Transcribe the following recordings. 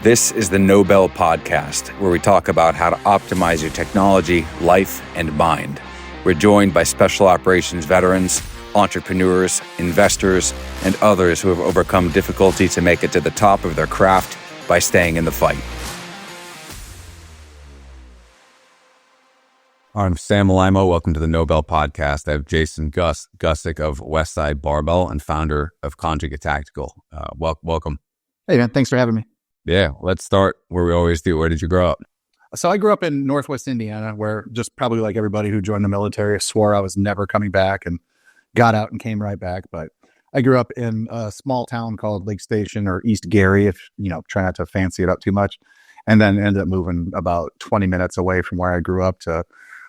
This is the Nobel Podcast, where we talk about how to optimize your technology, life, and mind. We're joined by special operations veterans, entrepreneurs, investors, and others who have overcome difficulty to make it to the top of their craft by staying in the fight. I'm Sam Alaimo. Welcome to the Nobel Podcast. I have Jason Gusic of Westside Warrior and founder of Conjugate Tactical. Welcome. Hey, man. Thanks for having me. Yeah, let's start where we always do. Where did you grow up? So I grew up in Northwest Indiana, where just probably like everybody who joined the military swore I was never coming back and got out and came right back. But I grew up in a small town called Lake Station or East Gary, if try not to fancy it up too much. And then ended up moving about 20 minutes away from where I grew up to a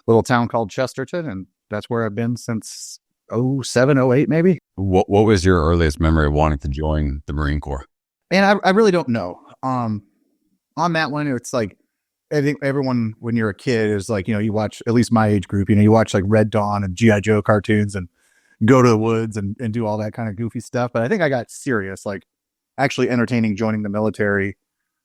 little town called Chesterton. And that's where I've been since 07, 08, maybe. What was your earliest memory of wanting to join the Marine Corps? And I really don't know. On that one, it's like, I think everyone, when you're a kid, is like, you watch, at least my age group, you watch like Red Dawn and G.I. Joe cartoons and go to the woods and do all that kind of goofy stuff. But I think I got serious, like actually entertaining joining the military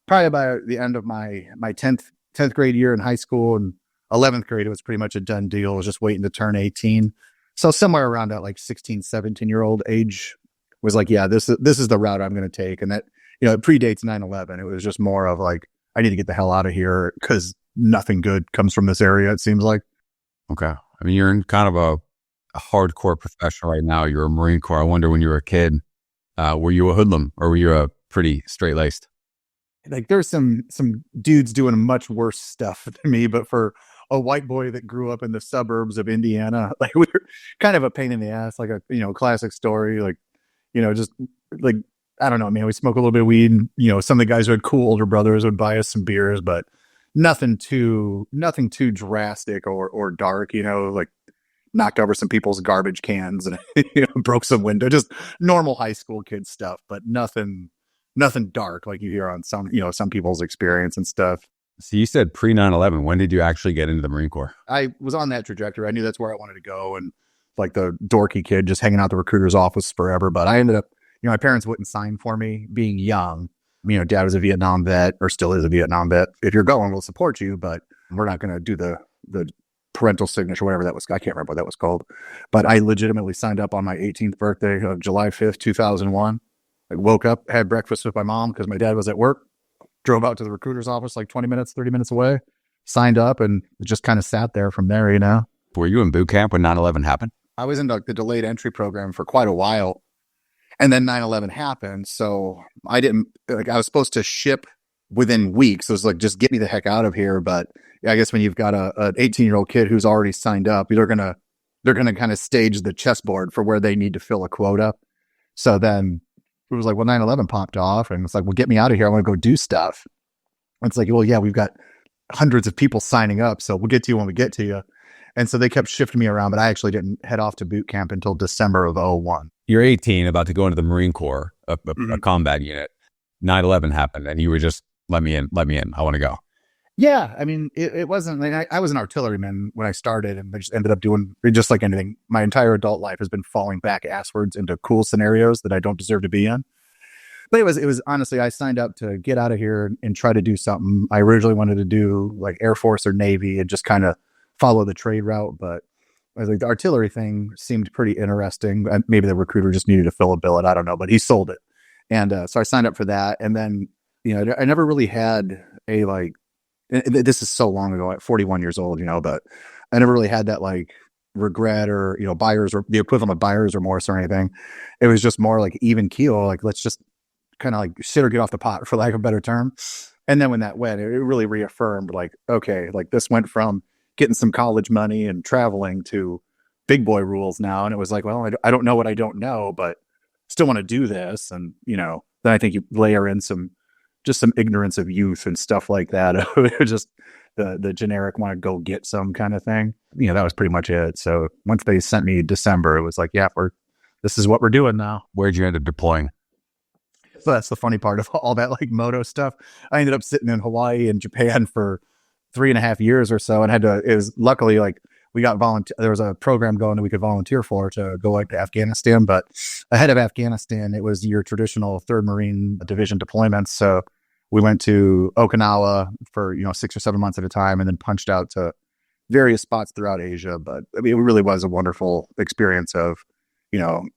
probably by the end of my 10th grade year in high school, and 11th grade, it was pretty much a done deal. I was just waiting to turn 18. So somewhere around that like 16, 17-year-old age was like, yeah, this is the route I'm going to take. And that, it predates 9/11. It was just more of like, I need to get the hell out of here because nothing good comes from this area, it seems like. Okay. I mean, you're in kind of a hardcore profession right now. You're a Marine Corps. I wonder when you were a kid, were you a hoodlum or were you a pretty straight-laced? Like there's some dudes doing much worse stuff than me, but for a white boy that grew up in the suburbs of Indiana, like we were kind of a pain in the ass, like a, classic story, like, just like, I don't know, man, we smoke a little bit of weed and, some of the guys who had cool older brothers would buy us some beers, but nothing too drastic or dark, like knocked over some people's garbage cans and broke some window, just normal high school kid stuff, but nothing dark like you hear on some people's experience and stuff. So you said pre 9/11. When did you actually get into the Marine Corps? I was on that trajectory. I knew that's where I wanted to go, and like the dorky kid just hanging out the recruiter's office forever. But I ended up, my parents wouldn't sign for me being young. Dad was a Vietnam vet, or still is a Vietnam vet. If you're going, we'll support you, but we're not going to do the parental signature, whatever that was. I can't remember what that was called. But I legitimately signed up on my 18th birthday of July 5th, 2001. I woke up, had breakfast with my mom because my dad was at work, drove out to the recruiter's office like 20 minutes, 30 minutes away, signed up, and just kind of sat there from there, Were you in boot camp when 9/11 happened? I was in the delayed entry program for quite a while. And then 9/11 happened. So I was supposed to ship within weeks. So it was like, just get me the heck out of here. But I guess when you've got an 18-year-old kid who's already signed up, they're going to kind of stage the chessboard for where they need to fill a quota. So then it was like, well, 9/11 popped off and it's like, well, get me out of here. I want to go do stuff. And it's like, well, yeah, we've got hundreds of people signing up. So we'll get to you when we get to you. And so they kept shifting me around, but I actually didn't head off to boot camp until December of 01. You're 18, about to go into the Marine Corps, a combat unit. 9/11 happened, and you were just, let me in. I want to go. Yeah. I mean, it wasn't, like, I was an artilleryman when I started, and I just ended up doing, just like anything, my entire adult life has been falling back asswards into cool scenarios that I don't deserve to be in. But it was honestly, I signed up to get out of here and try to do something. I originally wanted to do like Air Force or Navy and just kind of follow the trade route, but I was like, the artillery thing seemed pretty interesting. Maybe the recruiter just needed to fill a billet. I don't know, but he sold it. And so I signed up for that. And then, I never really had a like, this is so long ago, at 41 years old, but I never really had that like regret or, buyer's or the equivalent of buyer's remorse or anything. It was just more like even keel, like let's just kind of like shit or get off the pot, for lack of a better term. And then when that went, it really reaffirmed like, okay, like this went from getting some college money and traveling to big boy rules now. And it was like, well, I don't know what I don't know, but still want to do this. And, then I think you layer in some ignorance of youth and stuff like that. Just the generic want to go get some kind of thing. That was pretty much it. So once they sent me December, it was like, yeah, this is what we're doing now. Where'd you end up deploying? So that's the funny part of all that like moto stuff. I ended up sitting in Hawaii and Japan for 3.5 years or so, and it was luckily like we got there was a program going that we could volunteer for to go like to Afghanistan, but ahead of Afghanistan, it was your traditional 3rd Marine Division deployments. So We went to Okinawa for, 6 or 7 months at a time, and then punched out to various spots throughout Asia. But I mean, it really was a wonderful experience of,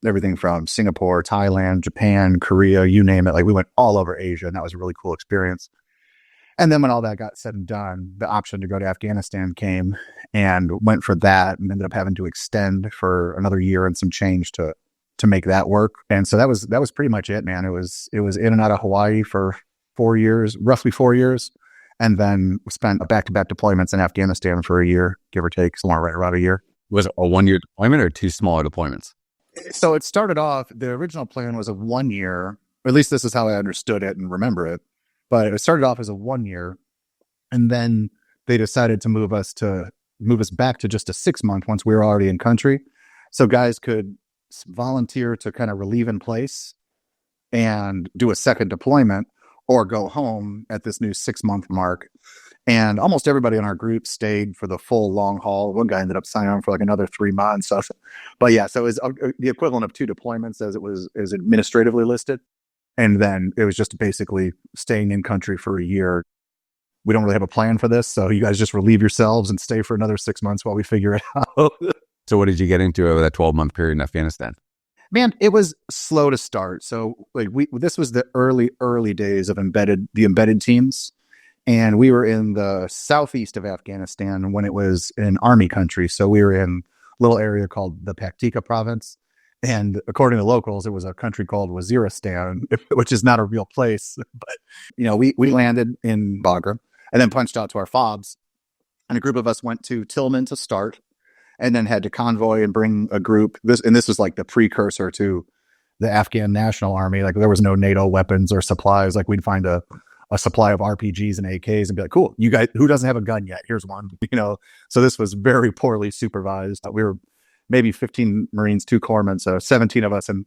everything from Singapore, Thailand, Japan, Korea, you name it. Like, we went all over Asia, and that was a really cool experience. And then when all that got said and done, the option to go to Afghanistan came, and went for that, and ended up having to extend for another year and some change to make that work. And so that was pretty much it, man. It was in and out of Hawaii for 4 years, roughly 4 years. And then spent back-to-back deployments in Afghanistan for a year, give or take, somewhere right around a year. Was it a 1-year deployment or 2 smaller deployments? So it started off, the original plan was a 1 year, or at least this is how I understood it and remember it. But it started off as a 1 year, and then they decided to move us back to just a 6-month once we were already in country. So guys could volunteer to kind of relieve in place and do a second deployment, or go home at this new 6-month mark. And almost everybody in our group stayed for the full long haul. One guy ended up signing on for like another 3 months. So, but yeah, so it was the equivalent of 2 deployments as it was administratively listed. And then it was just basically staying in country for a year. We don't really have a plan for this, so you guys just relieve yourselves and stay for another 6 months while we figure it out. So what did you get into over that 12-month period in Afghanistan? Man, it was slow to start. So like this was the early days of the embedded teams. And we were in the southeast of Afghanistan when it was an army country. So we were in a little area called the Paktika province. And according to locals, it was a country called Waziristan, which is not a real place. But, we landed in Bagram and then punched out to our FOBs. And a group of us went to Tillman to start, and then had to convoy and bring a group. This was like the precursor to the Afghan National Army. Like, there was no NATO weapons or supplies. Like, we'd find a supply of RPGs and AKs and be like, cool, you guys, who doesn't have a gun yet? Here's one, So this was very poorly supervised. We were maybe 15 Marines, 2 corpsmen, so 17 of us, and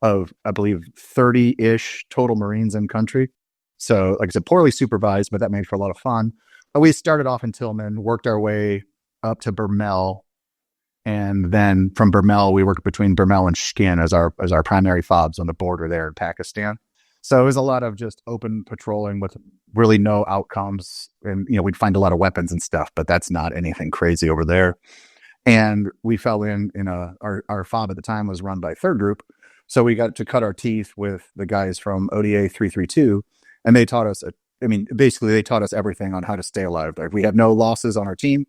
of, I believe, 30-ish total Marines in country. So, like I said, poorly supervised, but that made for a lot of fun. But we started off in Tillman, worked our way up to Burmel. And then from Burmel, we worked between Burmel and Shkin as our primary FOBs on the border there in Pakistan. So it was a lot of just open patrolling with really no outcomes. And, we'd find a lot of weapons and stuff, but that's not anything crazy over there. And we fell in our FOB at the time was run by Third Group. So we got to cut our teeth with the guys from ODA 332. And they taught us, basically they taught us everything on how to stay alive. Like, we have no losses on our team.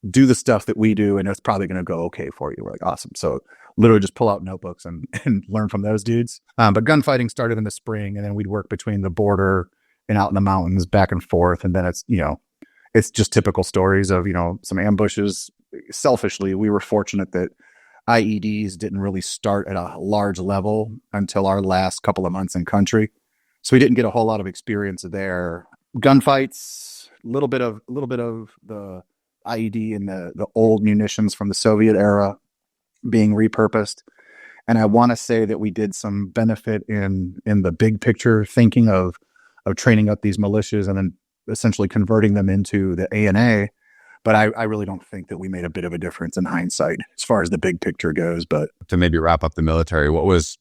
Do the stuff that we do, and it's probably going to go okay for you. We're like, awesome. So literally just pull out notebooks and learn from those dudes. But gunfighting started in the spring, and then we'd work between the border and out in the mountains back and forth. And then it's just typical stories of, some ambushes. Selfishly, we were fortunate that IEDs didn't really start at a large level until our last couple of months in country. So we didn't get a whole lot of experience there. Gunfights, a little bit of the IED and the old munitions from the Soviet era being repurposed. And I want to say that we did some benefit in the big picture thinking of training up these militias and then essentially converting them into the ANA. But I really don't think that we made a bit of a difference in hindsight as far as the big picture goes. But to maybe wrap up the military, what was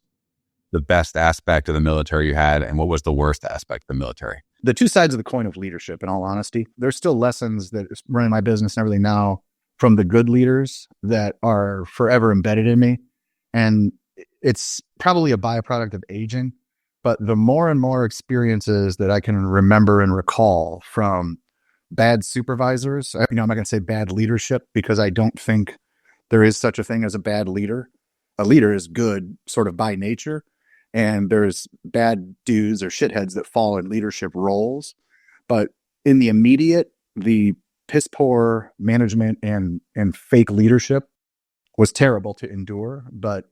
the best aspect of the military you had, and what was the worst aspect of the military? The 2 sides of the coin of leadership, in all honesty. There's still lessons that running my business and everything now from the good leaders that are forever embedded in me. And it's probably a byproduct of aging, but the more and more experiences that I can remember and recall from bad supervisors, I'm not going to say bad leadership, because I don't think there is such a thing as a bad leader. A leader is good sort of by nature. And there's bad dudes or shitheads that fall in leadership roles. But in the immediate, the piss poor management and fake leadership was terrible to endure. But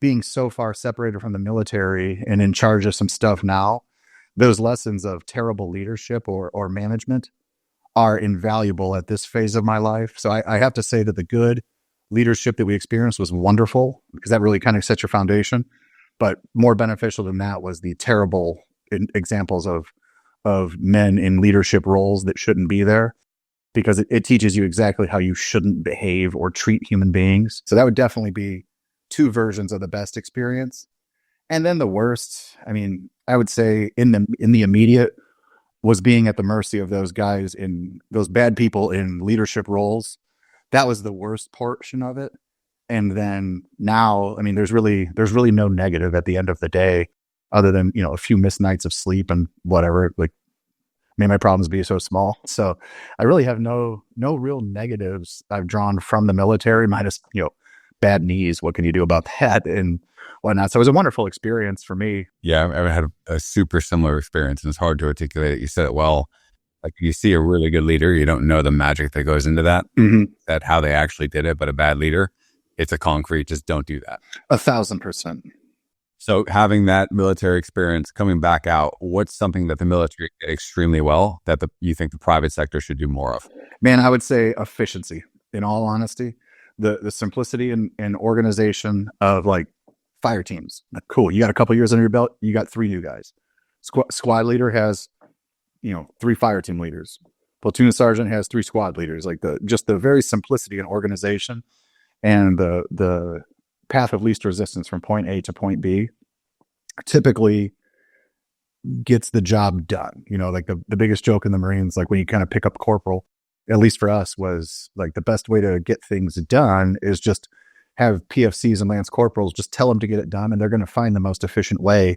being so far separated from the military and in charge of some stuff now, those lessons of terrible leadership or management are invaluable at this phase of my life. So I have to say that the good leadership that we experienced was wonderful, because that really kind of sets your foundation. But more beneficial than that was the terrible examples of men in leadership roles that shouldn't be there, because it teaches you exactly how you shouldn't behave or treat human beings. So that would definitely be 2 versions of the best experience. And then the worst, I would say in the immediate, was being at the mercy of those guys in those bad people in leadership roles. That was the worst portion of it. And then now, I mean, there's really no negative at the end of the day, other than, a few missed nights of sleep and whatever. Like, made my problems be so small. So I really have no real negatives I've drawn from the military, minus, bad knees. What can you do about that and whatnot? So it was a wonderful experience for me. Yeah, I had a super similar experience, and it's hard to articulate it. You said it well. Like, you see a really good leader, you don't know the magic that goes into that, that how they actually did it, but a bad leader, it's a concrete, just don't do that. 1,000%. So having that military experience, coming back out, what's something that the military did extremely well that you think the private sector should do more of? Man, I would say efficiency, in all honesty. The simplicity and organization of like fire teams. Cool. You got a couple years under your belt, you got 3 new guys. Squad leader has, 3 fire team leaders. Platoon sergeant has 3 squad leaders. Like just the very simplicity and organization and the path of least resistance from point A to point B typically gets the job done. Like the biggest joke in the Marines, like when you kind of pick up corporal, at least for us, was like the best way to get things done is just have PFCs and lance corporals, just tell them to get it done, and they're going to find the most efficient way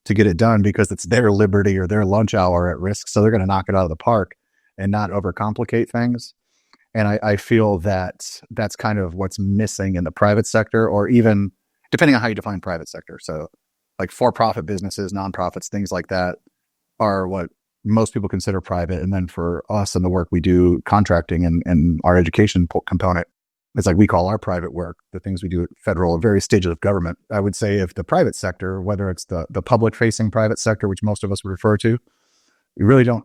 to get it done because it's their liberty or their lunch hour at risk. So they're going to knock it out of the park and not overcomplicate things. And I feel that that's kind of what's missing in the private sector, or even depending on how you define private sector. So like for-profit businesses, nonprofits, things like that are what most people consider private. And then for us and the work we do, contracting and our education component, it's like we call our private work, the things we do at federal or various stages of government. I would say if the private sector, whether it's the public-facing private sector, which most of us would refer to, you really don't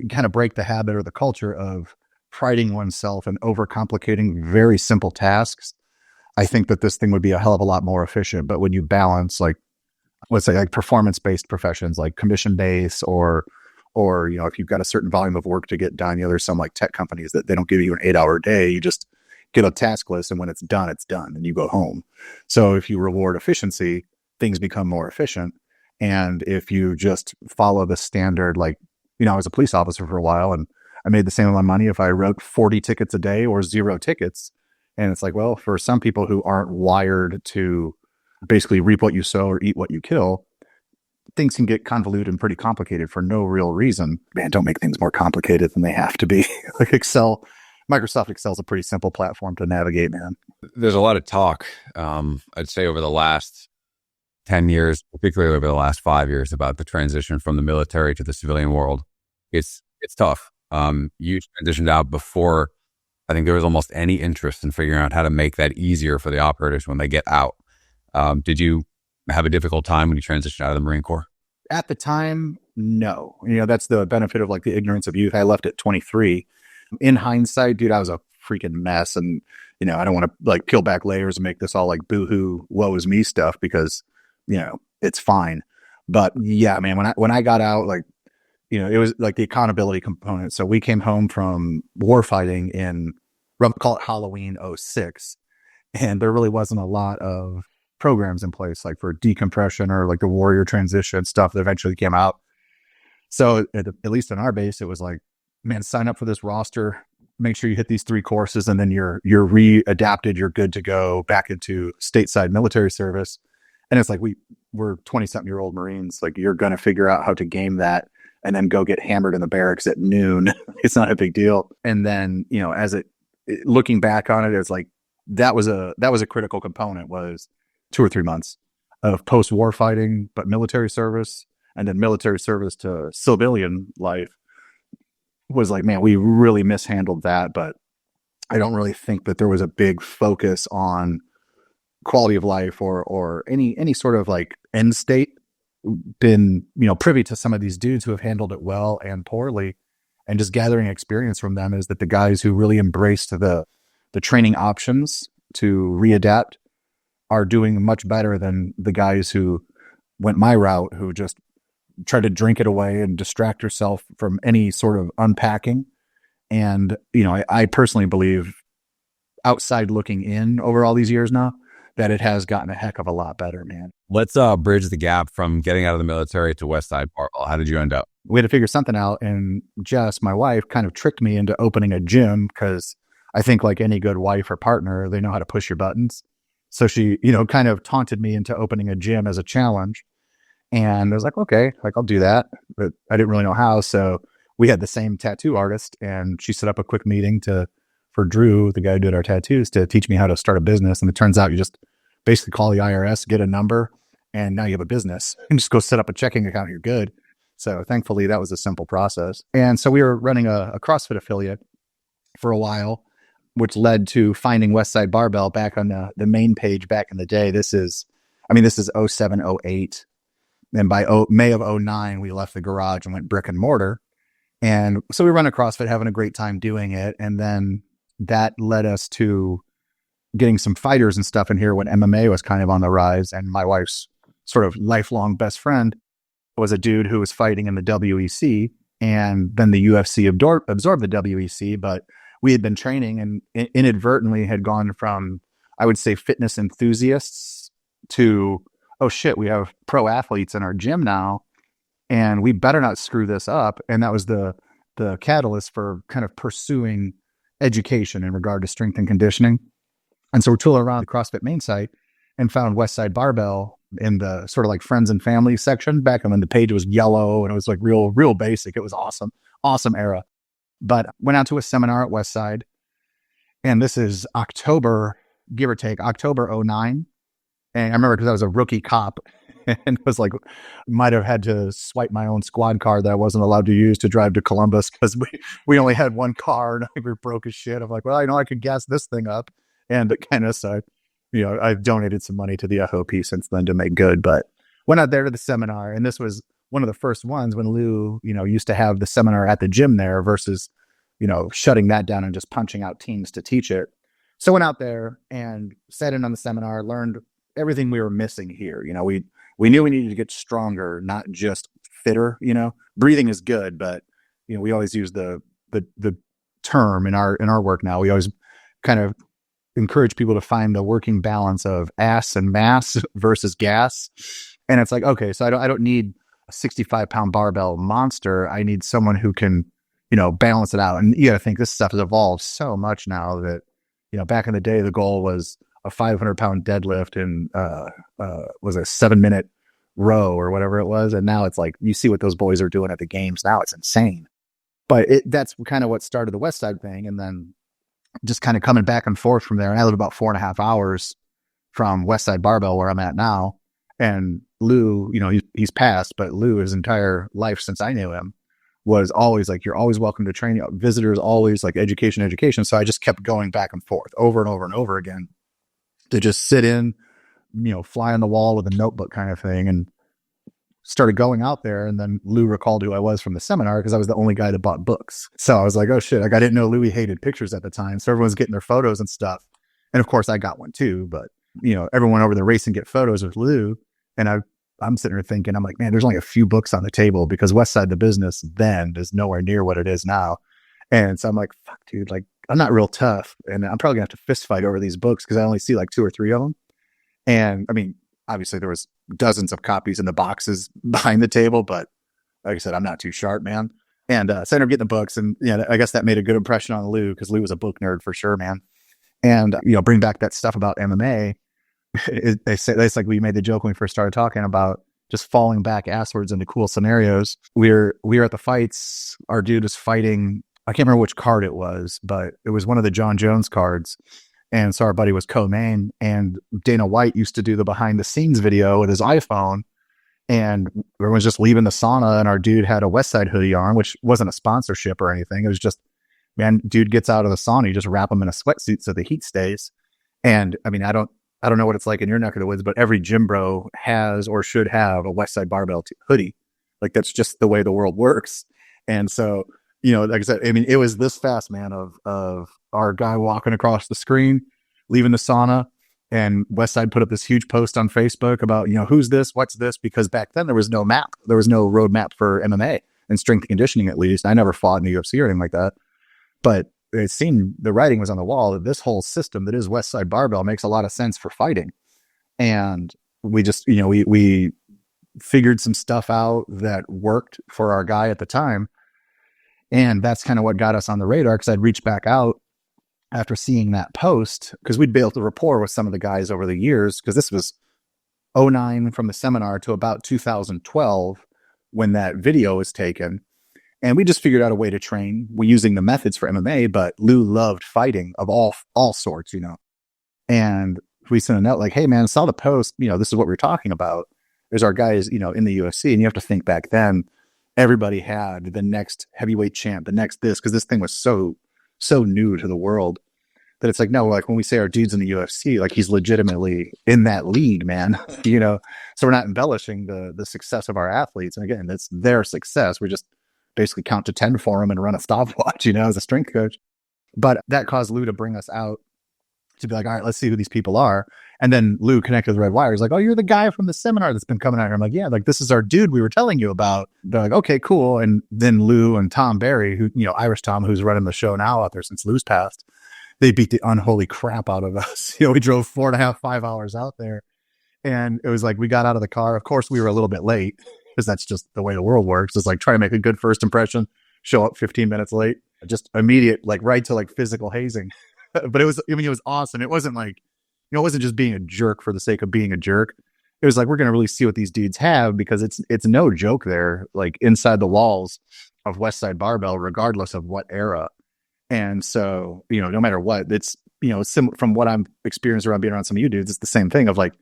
kind of break the habit or the culture of priding oneself and overcomplicating very simple tasks. I think that this thing would be a hell of a lot more efficient. But when you balance, like, let's say like performance-based professions like commission-based or if you've got a certain volume of work to get done, there's some like tech companies that they don't give you an 8-hour day. You just get a task list, and when it's done, and you go home. So if you reward efficiency, things become more efficient. And if you just follow the standard, like, I was a police officer for a while, and I made the same amount of money if I wrote 40 tickets a day or 0 tickets. And it's like, well, for some people who aren't wired to basically reap what you sow or eat what you kill, things can get convoluted and pretty complicated for no real reason. Man, don't make things more complicated than they have to be. Like Microsoft Excel is a pretty simple platform to navigate, man. There's a lot of talk, I'd say over the last 10 years, particularly over the last 5 years, about the transition from the military to the civilian world. It's tough. You transitioned out before I think there was almost any interest in figuring out how to make that easier for the operators when they get out. Did you have a difficult time when you transitioned out of the Marine Corps? At the time, no. That's the benefit of like the ignorance of youth. I left at 23. In hindsight, dude, I was a freaking mess. And, I don't want to like peel back layers and make this all like boohoo, woe is me stuff because, it's fine. But yeah, man, when I got out, like, it was like the accountability component. So we came home from warfighting in, we'll call it Halloween 06. And there really wasn't a lot of programs in place, like for decompression or like the warrior transition stuff that eventually came out. So at least in our base, it was like, man, sign up for this roster, make sure you hit these 3 courses, and then you're readapted, you're good to go back into stateside military service. And it's like, we're 20-something-year-old Marines. Like, you're going to figure out how to game that and then go get hammered in the barracks at noon. It's not a big deal. And then, looking back on it, it's like, that was a critical component, was 2 or 3 months of post-war fighting, but military service, and then military service to civilian life was like, man, we really mishandled that. But I don't really think that there was a big focus on quality of life or any sort of like end state. Been, privy to some of these dudes who have handled it well and poorly, and just gathering experience from them is that the guys who really embraced the training options to readapt are doing much better than the guys who went my route, who just tried to drink it away and distract yourself from any sort of unpacking. And, I personally believe, outside looking in over all these years now, that it has gotten a heck of a lot better, man. Let's bridge the gap from getting out of the military to Westside Warrior. How did you end up? we had to figure something out. And Jess, my wife, kind of tricked me into opening a gym because I think like any good wife or partner, they know how to push your buttons. So she, kind of taunted me into opening a gym as a challenge. And I was like, okay, like I'll do that. But I didn't really know how. So we had the same tattoo artist, and she set up a quick meeting for Drew, the guy who did our tattoos, to teach me how to start a business. And it turns out you just basically call the IRS, get a number, and now you have a business, and just go set up a checking account. You're good. So thankfully that was a simple process. And so we were running a CrossFit affiliate for a while, which led to finding Westside Barbell back on the main page back in the day. This is 07, 08. And by May of 09, we left the garage and went brick and mortar. And so we run a CrossFit, having a great time doing it. And then that led us to getting some fighters and stuff in here when MMA was kind of on the rise. And my wife's sort of lifelong best friend was a dude who was fighting in the WEC. And then the UFC absorbed the WEC, but we had been training and inadvertently had gone from, I would say, fitness enthusiasts to, oh shit, we have pro athletes in our gym now, and we better not screw this up. And that was the catalyst for kind of pursuing education in regard to strength and conditioning. And so we're tooling around the CrossFit main site and found Westside Barbell in the sort of like friends and family section back when the page was yellow and it was like real basic. It was awesome era. But went out to a seminar at Westside, and this is October, give or take, October 09. And I remember because I was a rookie cop and was like, might have had to swipe my own squad car that I wasn't allowed to use to drive to Columbus because we only had one car and we were broke as shit. I'm like, well, I know I could gas this thing up. And it kind of, so, I've donated some money to the FOP since then to make good, but went out there to the seminar. And this was one of the first ones when Lou, used to have the seminar at the gym there versus, shutting that down and just punching out teams to teach it. So went out there and sat in on the seminar, learned everything we were missing here. We knew we needed to get stronger, not just fitter. Breathing is good, but we always use the term in our work now. We always kind of encourage people to find the working balance of ass and mass versus gas. And it's like, okay, so I don't need a 65-pound barbell monster. I need someone who can, balance it out. And you got to think this stuff has evolved so much now that, back in the day, the goal was a 500-pound deadlift and was a 7-minute row or whatever it was. And now it's like, you see what those boys are doing at the games now. It's insane. But that's kind of what started the Westside thing. And then just kind of coming back and forth from there. And I live about 4.5 hours from Westside Barbell where I'm at now. And Lou, he's passed, but Lou, his entire life since I knew him, was always like, you're always welcome to train. Visitors always like education. So I just kept going back and forth over and over and over again to just sit in, fly on the wall with a notebook kind of thing, and started going out there. And then Lou recalled who I was from the seminar because I was the only guy that bought books. So I was like, oh shit, like I didn't know Louis hated pictures at the time. So everyone's getting their photos and stuff. And of course I got one too, but everyone over the race and get photos with Lou. And I'm sitting there thinking, I'm like, man, there's only a few books on the table because Westside, the business then is nowhere near what it is now. And so I'm like, fuck dude, like I'm not real tough. And I'm probably gonna have to fist fight over these books because I only see like 2 or 3 of them. And I mean, obviously there was dozens of copies in the boxes behind the table, but like I said, I'm not too sharp, man. And so I ended up getting the books, and I guess that made a good impression on Lou because Lou was a book nerd for sure, man. And bring back that stuff about MMA. They say it's like we made the joke when we first started talking about just falling back asswards into cool scenarios. We were at the fights. Our dude was fighting. I can't remember which card it was, but it was one of the John Jones cards. And so our buddy was co-main, and Dana White used to do the behind the scenes video with his iPhone, and everyone's just leaving the sauna, and our dude had a Westside hoodie on, which wasn't a sponsorship or anything. It was just, man, dude gets out of the sauna, you just wrap him in a sweatsuit so the heat stays. And I mean, I don't know what it's like in your neck of the woods, but every gym bro has or should have a Westside Barbell hoodie. Like that's just the way the world works. And so, like I said, I mean, it was this fast, man, of our guy walking across the screen, leaving the sauna, and Westside put up this huge post on Facebook about, who's this, what's this? Because back then there was no map. There was no roadmap for MMA and strength and conditioning, at least. I never fought in the UFC or anything like that. But it seemed the writing was on the wall that this whole system that is Westside Barbell makes a lot of sense for fighting. And we just, we figured some stuff out that worked for our guy at the time. And that's kind of what got us on the radar, because I'd reached back out after seeing that post, because we'd built a rapport with some of the guys over the years, because this was '09 from the seminar to about 2012 when that video was taken. And we just figured out a way to train. We're using the methods for MMA, but Lou loved fighting of all sorts, And we sent a note like, hey man, I saw the post, this is what we're talking about. There's our guys, in the UFC. And you have to think back then, everybody had the next heavyweight champ, the next this, because this thing was so new to the world that it's like, no, like when we say our dude's in the UFC, like he's legitimately in that league, man. So we're not embellishing the success of our athletes. And again, it's their success. We're just basically count to 10 for them and run a stopwatch, as a strength coach. But that caused Lou to bring us out to be like, all right, let's see who these people are. And then Lou connected with Red Wire. He's like, oh, you're the guy from the seminar that's been coming out here. I'm like, yeah, like this is our dude we were telling you about. They're like, okay, cool. And then Lou and Tom Barry, who, Irish Tom, who's running the show now out there since Lou's passed, they beat the unholy crap out of us. We drove 4.5, 5 hours out there. And it was like, we got out of the car. Of course, we were a little bit late, because that's just the way the world works. It's like, try to make a good first impression, show up 15 minutes late, just immediate, like right to like physical hazing. But it was awesome. It wasn't like, it wasn't just being a jerk for the sake of being a jerk. It was like, we're going to really see what these dudes have, because it's no joke there, like inside the walls of Westside Barbell, regardless of what era. And so, no matter what, it's, from what I'm experienced around being around some of you dudes, it's the same thing of like,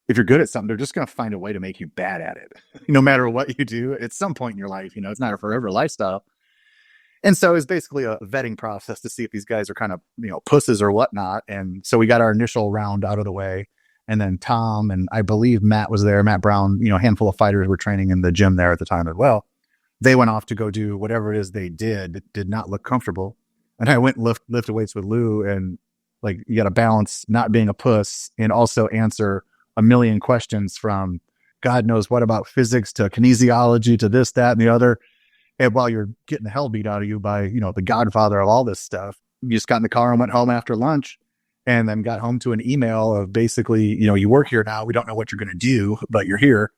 if you're good at something, they're just going to find a way to make you bad at it. No matter what you do at some point in your life, it's not a forever lifestyle. And so it's basically a vetting process to see if these guys are kind of, pusses or whatnot. And so we got our initial round out of the way. And then Tom, and I believe Matt was there, Matt Brown, a handful of fighters were training in the gym there at the time as well. They went off to go do whatever it is they did. It did not look comfortable. And I went and lifted weights with Lou, and like, you got to balance not being a puss and also answer a million questions, from God knows what about physics to kinesiology to this, that, and the other. And while you're getting the hell beat out of you by, the godfather of all this stuff, you just got in the car and went home after lunch, and then got home to an email of basically, you work here now. We don't know what you're going to do, but you're here.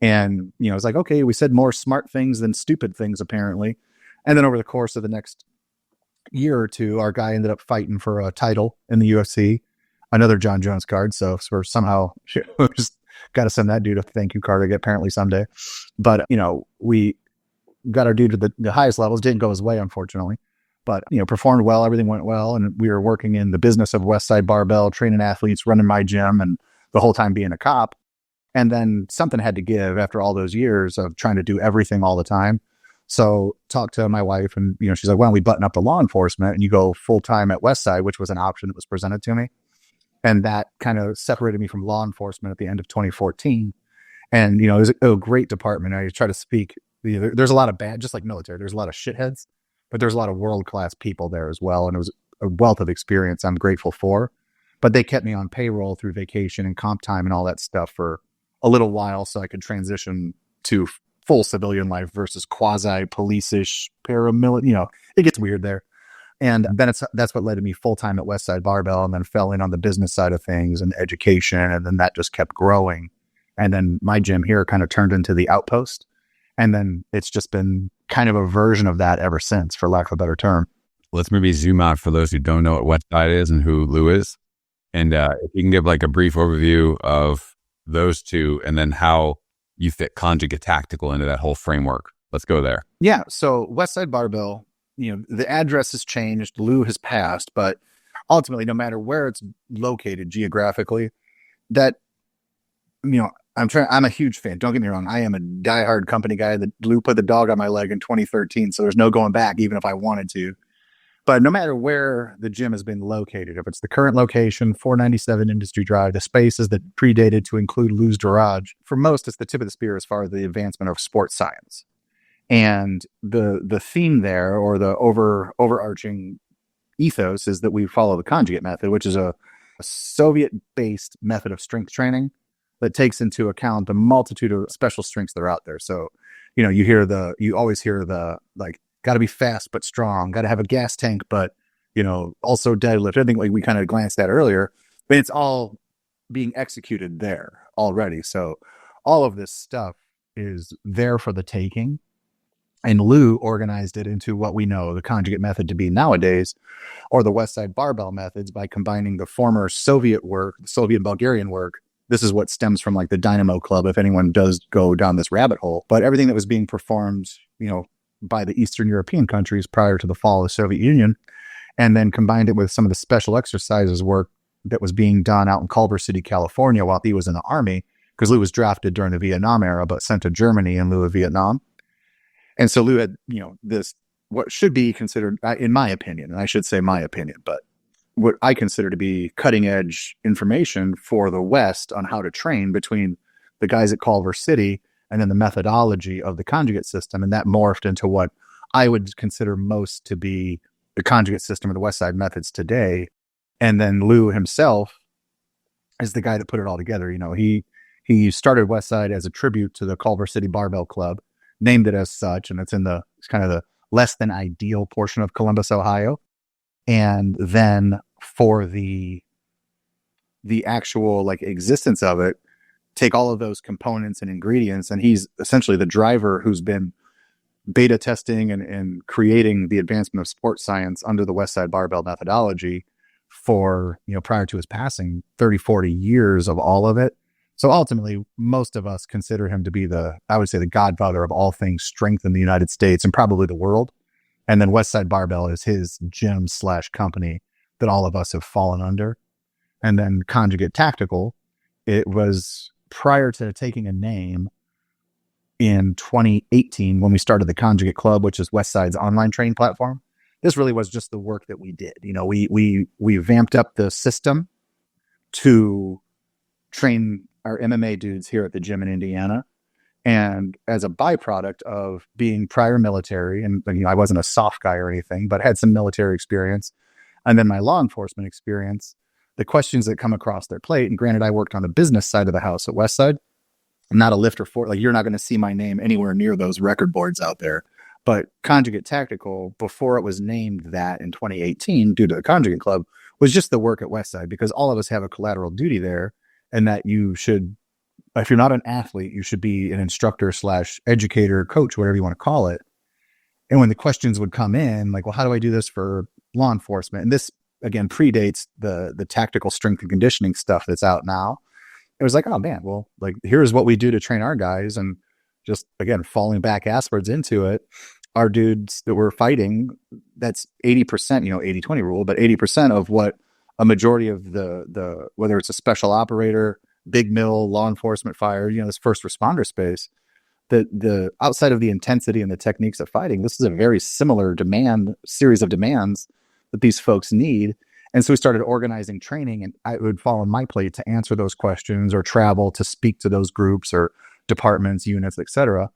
And, it's like, okay, we said more smart things than stupid things, apparently. And then over the course of the next year or two, our guy ended up fighting for a title in the UFC, another John Jones card. So we're somehow just got to send that dude a thank you card apparently someday. But, we got our dude to the highest levels. Didn't go his way, unfortunately, but, performed well. Everything went well. And we were working in the business of Westside Barbell, training athletes, running my gym, and the whole time being a cop. And then something had to give after all those years of trying to do everything all the time. So talked to my wife, and, she's like, why don't we button up the law enforcement and you go full time at Westside, which was an option that was presented to me. And that kind of separated me from law enforcement at the end of 2014. And, it was a great department. I try to speak. There's a lot of bad, just like military, there's a lot of shitheads, but there's a lot of world-class people there as well. And it was a wealth of experience I'm grateful for. But they kept me on payroll through vacation and comp time and all that stuff for a little while, so I could transition to full civilian life versus quasi police-ish paramilitary. It gets weird there. And then that's what led to me full-time at Westside Barbell, and then fell in on the business side of things and education. And then that just kept growing. And then my gym here kind of turned into the outpost. And then it's just been kind of a version of that ever since, for lack of a better term. Let's maybe zoom out for those who don't know what Westside is and who Lou is. And if you can give like a brief overview of those two, and then how you fit Conjugate Tactical into that whole framework. Let's go there. Yeah. So Westside Barbell, the address has changed. Lou has passed, but ultimately, no matter where it's located geographically, that, I'm a huge fan. Don't get me wrong. I am a diehard company guy. Lou put the dog on my leg in 2013. So there's no going back, even if I wanted to. But no matter where the gym has been located, if it's the current location, 497 Industry Drive, the spaces that predated to include Lou's Garage, for most, it's the tip of the spear as far as the advancement of sports science. And the theme there, or the overarching ethos, is that we follow the conjugate method, which is a Soviet-based method of strength training that takes into account the multitude of special strengths that are out there. So, you always hear the, like, got to be fast but strong, got to have a gas tank, but, also deadlift. I think like we kind of glanced at earlier, but it's all being executed there already. So All of this stuff is there for the taking. And Lou organized it into what we know the conjugate method to be nowadays, or the Westside barbell methods, by combining the former Soviet work, the Soviet and Bulgarian work. This is what stems from like the Dynamo Club, if anyone does go down this rabbit hole. But everything that was being performed, by the Eastern European countries prior to the fall of the Soviet Union, and then combined it with some of the special exercises work that was being done out in Culver City, California, while he was in the Army, because Lou was drafted during the Vietnam era, but sent to Germany in lieu of Vietnam. And so Lou had, this, what should be considered, in my opinion, and I should say my opinion, but what I consider to be cutting edge information for the West on how to train between the guys at Culver City and then the methodology of the conjugate system. And that morphed into what I would consider most to be the conjugate system of the Westside methods today. And then Lou himself is the guy that put it all together. He started Westside as a tribute to the Culver City Barbell Club, named it as such, and it's kind of the less than ideal portion of Columbus, Ohio. And then for the actual existence of it, take all of those components and ingredients, and he's essentially the driver who's been beta testing and creating the advancement of sports science under the Westside barbell methodology for, prior to his passing, 30, 40 years of all of it. So ultimately, most of us consider him to be the godfather of all things strength in the United States and probably the world. And then Westside Barbell is his gym / company that all of us have fallen under. And then Conjugate Tactical, it was prior to taking a name in 2018 when we started the Conjugate Club, which is Westside's online training platform. This really was just the work that we did. We vamped up the system to train our MMA dudes here at the gym in Indiana. And as a byproduct of being prior military, and I wasn't a soft guy or anything, but had some military experience, and then my law enforcement experience, the questions that come across their plate, and granted, I worked on the business side of the house at Westside. I'm not a lifter for, you're not going to see my name anywhere near those record boards out there. But Conjugate Tactical, before it was named that in 2018, due to the Conjugate Club, was just the work at Westside, because all of us have a collateral duty there, and that you should, if you're not an athlete, you should be an instructor / educator, coach, whatever you want to call it. And when the questions would come in, well, how do I do this for law enforcement? And this, again, predates the tactical strength and conditioning stuff that's out now. It was oh man, well, here's what we do to train our guys. And just, again, falling back asswards into it, our dudes that we're fighting, that's 80%, 80-20 rule, but 80% of what a majority of the whether it's a special operator, big mill, law enforcement, fire, this first responder space, the outside of the intensity and the techniques of fighting, this is a very similar series of demands that these folks need. And so we started organizing training, and it would fall on my plate to answer those questions or travel to speak to those groups or departments, units, etc.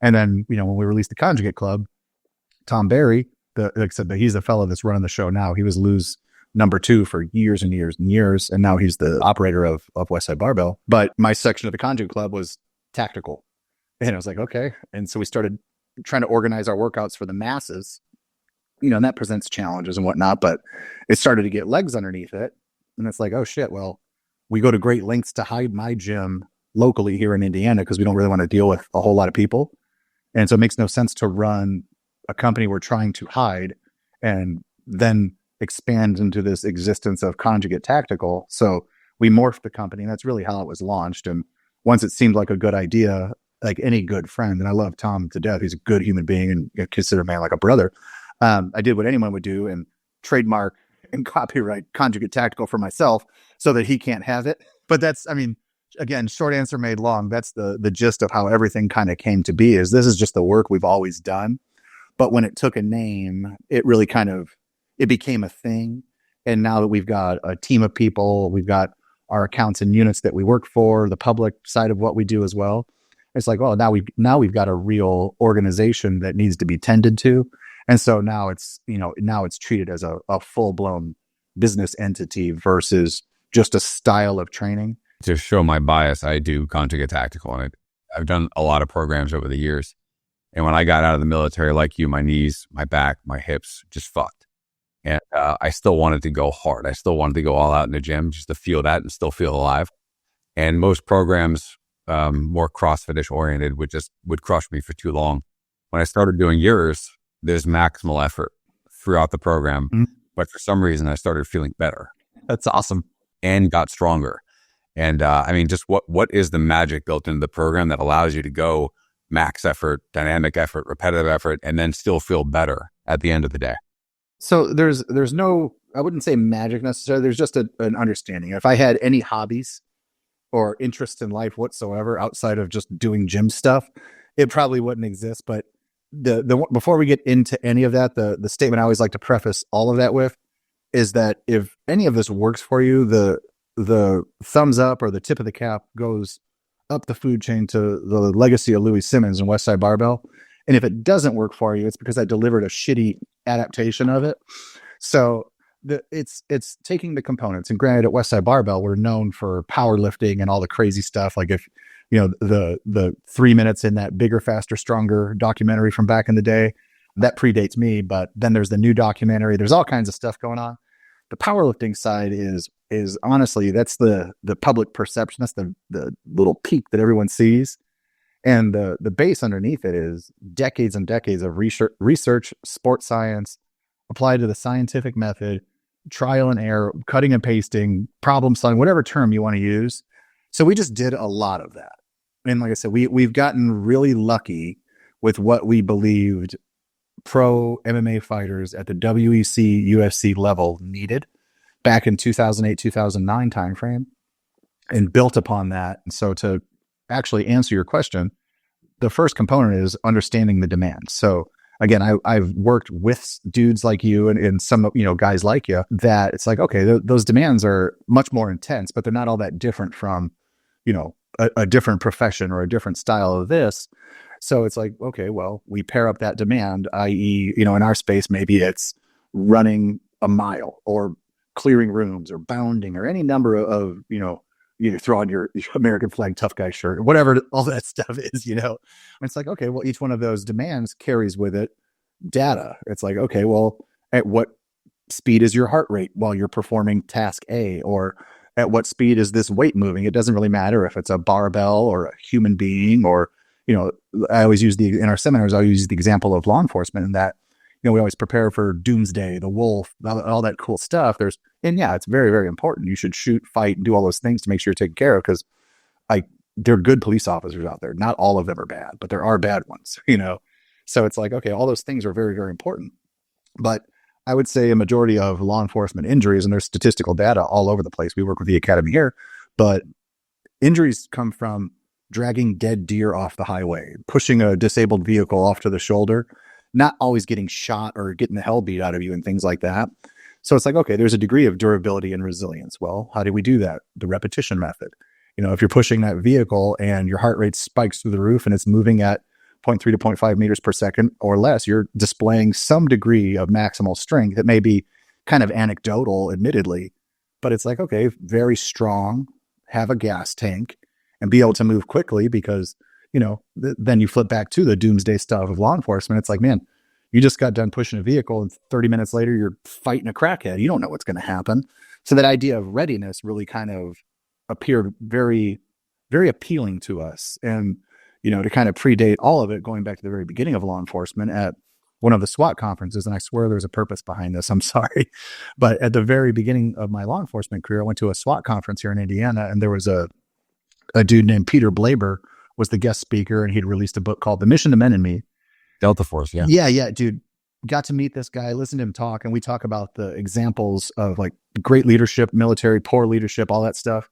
And then, when we released the Conjugate Club, Tom Barry, like I said, he's the fellow that's running the show now. He was Lou's number 2 for years and years and years, and now he's the operator of Westside Barbell. But my section of the Conjugate Club was tactical, and I was okay. And so we started trying to organize our workouts for the masses, and that presents challenges and whatnot, but it started to get legs underneath it. And it's oh shit, well, we go to great lengths to hide my gym locally here in Indiana because we don't really want to deal with a whole lot of people. And so it makes no sense to run a company we're trying to hide and then expand into this existence of Conjugate Tactical. So we morphed the company, and that's really how it was launched. And once it seemed like a good idea, like any good friend, and I love Tom to death, he's a good human being and consider a man like a brother. I did what anyone would do and trademark and copyright Conjugate Tactical for myself so that he can't have it. But that's, again, short answer made long. That's the gist of how everything kind of came to be, is this is just the work we've always done. But when it took a name, it really it became a thing. And now that we've got a team of people, we've got our accounts and units that we work for, the public side of what we do as well. It's well, now we've got a real organization that needs to be tended to. And so now it's treated as a full-blown business entity versus just a style of training. To show my bias, I do Conjugate Tactical, and I've done a lot of programs over the years. And when I got out of the military, like you, my knees, my back, my hips just fucked. And I still wanted to go hard. I still wanted to go all out in the gym just to feel that and still feel alive. And most programs more CrossFit-ish oriented would crush me for too long. When I started doing yours, there's maximal effort throughout the program, but for some reason I started feeling better. That's awesome. And got stronger. And I mean, just what is the magic built into the program that allows you to go max effort, dynamic effort, repetitive effort, and then still feel better at the end of the day? So there's no, I wouldn't say magic necessarily. There's just an understanding. If I had any hobbies or interest in life whatsoever outside of just doing gym stuff, it probably wouldn't exist. But the before we get into any of that, the statement I always like to preface all of that with is that if any of this works for you, the thumbs up or the tip of the cap goes up the food chain to the legacy of Louis Simmons and Westside Barbell. And if it doesn't work for you, it's because I delivered a shitty adaptation of it. So it's taking the components. And granted, at Westside Barbell, we're known for powerlifting and all the crazy stuff. Like if, the 3 minutes in that Bigger, Faster, Stronger documentary from back in the day, that predates me. But then there's the new documentary. There's all kinds of stuff going on. The powerlifting side is honestly, that's the public perception. That's the little peak that everyone sees. And the base underneath it is decades and decades of research, sports science, applied to the scientific method, trial and error, cutting and pasting, problem solving, whatever term you want to use. So we just did a lot of that. And like I said, we've gotten really lucky with what we believed pro MMA fighters at the WEC, UFC level needed back in 2008, 2009 timeframe, and built upon that. And so to actually answer your question, the first component is understanding the demand. So again, I've worked with dudes like you and some, guys like you that it's like, okay, those demands are much more intense, but they're not all that different from, a different profession or a different style of this. So it's like, okay, well, we pair up that demand, i.e., in our space, maybe it's running a mile or clearing rooms or bounding or any number of, you throw on your American flag tough guy shirt or whatever all that stuff is, And it's like, okay, well, each one of those demands carries with it data. It's like, okay, well, at what speed is your heart rate while you're performing task A, or at what speed is this weight moving? It doesn't really matter if it's a barbell or a human being or, I always use in our seminars, I use the example of law enforcement in that, we always prepare for doomsday, the wolf, all that cool stuff. It's very, very important. You should shoot, fight, and do all those things to make sure you're taken care of because there are good police officers out there. Not all of them are bad, but there are bad ones, So it's like, okay, all those things are very, very important. But I would say a majority of law enforcement injuries, and there's statistical data all over the place. We work with the academy here, but injuries come from dragging dead deer off the highway, pushing a disabled vehicle off to the shoulder, not always getting shot or getting the hell beat out of you and things like that. So it's like, okay, there's a degree of durability and resilience. Well, how do we do that? The repetition method. If you're pushing that vehicle and your heart rate spikes through the roof and it's moving at 0.3 to 0.5 meters per second or less, you're displaying some degree of maximal strength. It may be kind of anecdotal, admittedly, but it's like, okay, very strong, have a gas tank and be able to move quickly because, then you flip back to the doomsday stuff of law enforcement. It's like, man, you just got done pushing a vehicle and 30 minutes later, you're fighting a crackhead. You don't know what's going to happen. So that idea of readiness really kind of appeared very, very appealing to us. And, to kind of predate all of it, going back to the very beginning of law enforcement at one of the SWAT conferences, and I swear there's a purpose behind this, I'm sorry. But at the very beginning of my law enforcement career, I went to a SWAT conference here in Indiana, and there was a dude named Peter Blaber was the guest speaker, and he'd released a book called The Mission to Men and Me. Delta Force, yeah. Yeah, dude. Got to meet this guy, listen to him talk, and we talk about the examples of like great leadership, military, poor leadership, all that stuff.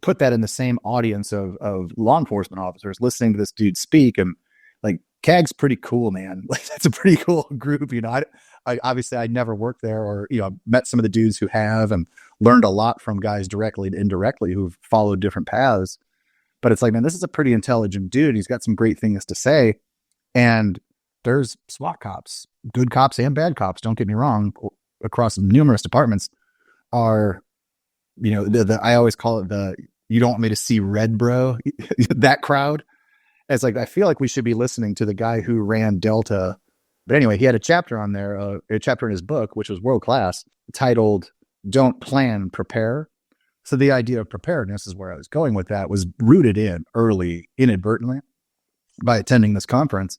Put that in the same audience of law enforcement officers listening to this dude speak, and like CAG's pretty cool, man. Like that's a pretty cool group. I obviously I never worked there, or met some of the dudes who have, and learned a lot from guys directly and indirectly who've followed different paths. But it's like, man, this is a pretty intelligent dude. He's got some great things to say, and there's SWAT cops, good cops and bad cops. Don't get me wrong, across numerous departments are. I always call it you don't want me to see red, bro. That crowd. It's like, I feel like we should be listening to the guy who ran Delta. But anyway, he had a chapter on there, a chapter in his book, which was world class, titled Don't Plan, Prepare. So the idea of preparedness is where I was going with that, was rooted in early inadvertently by attending this conference.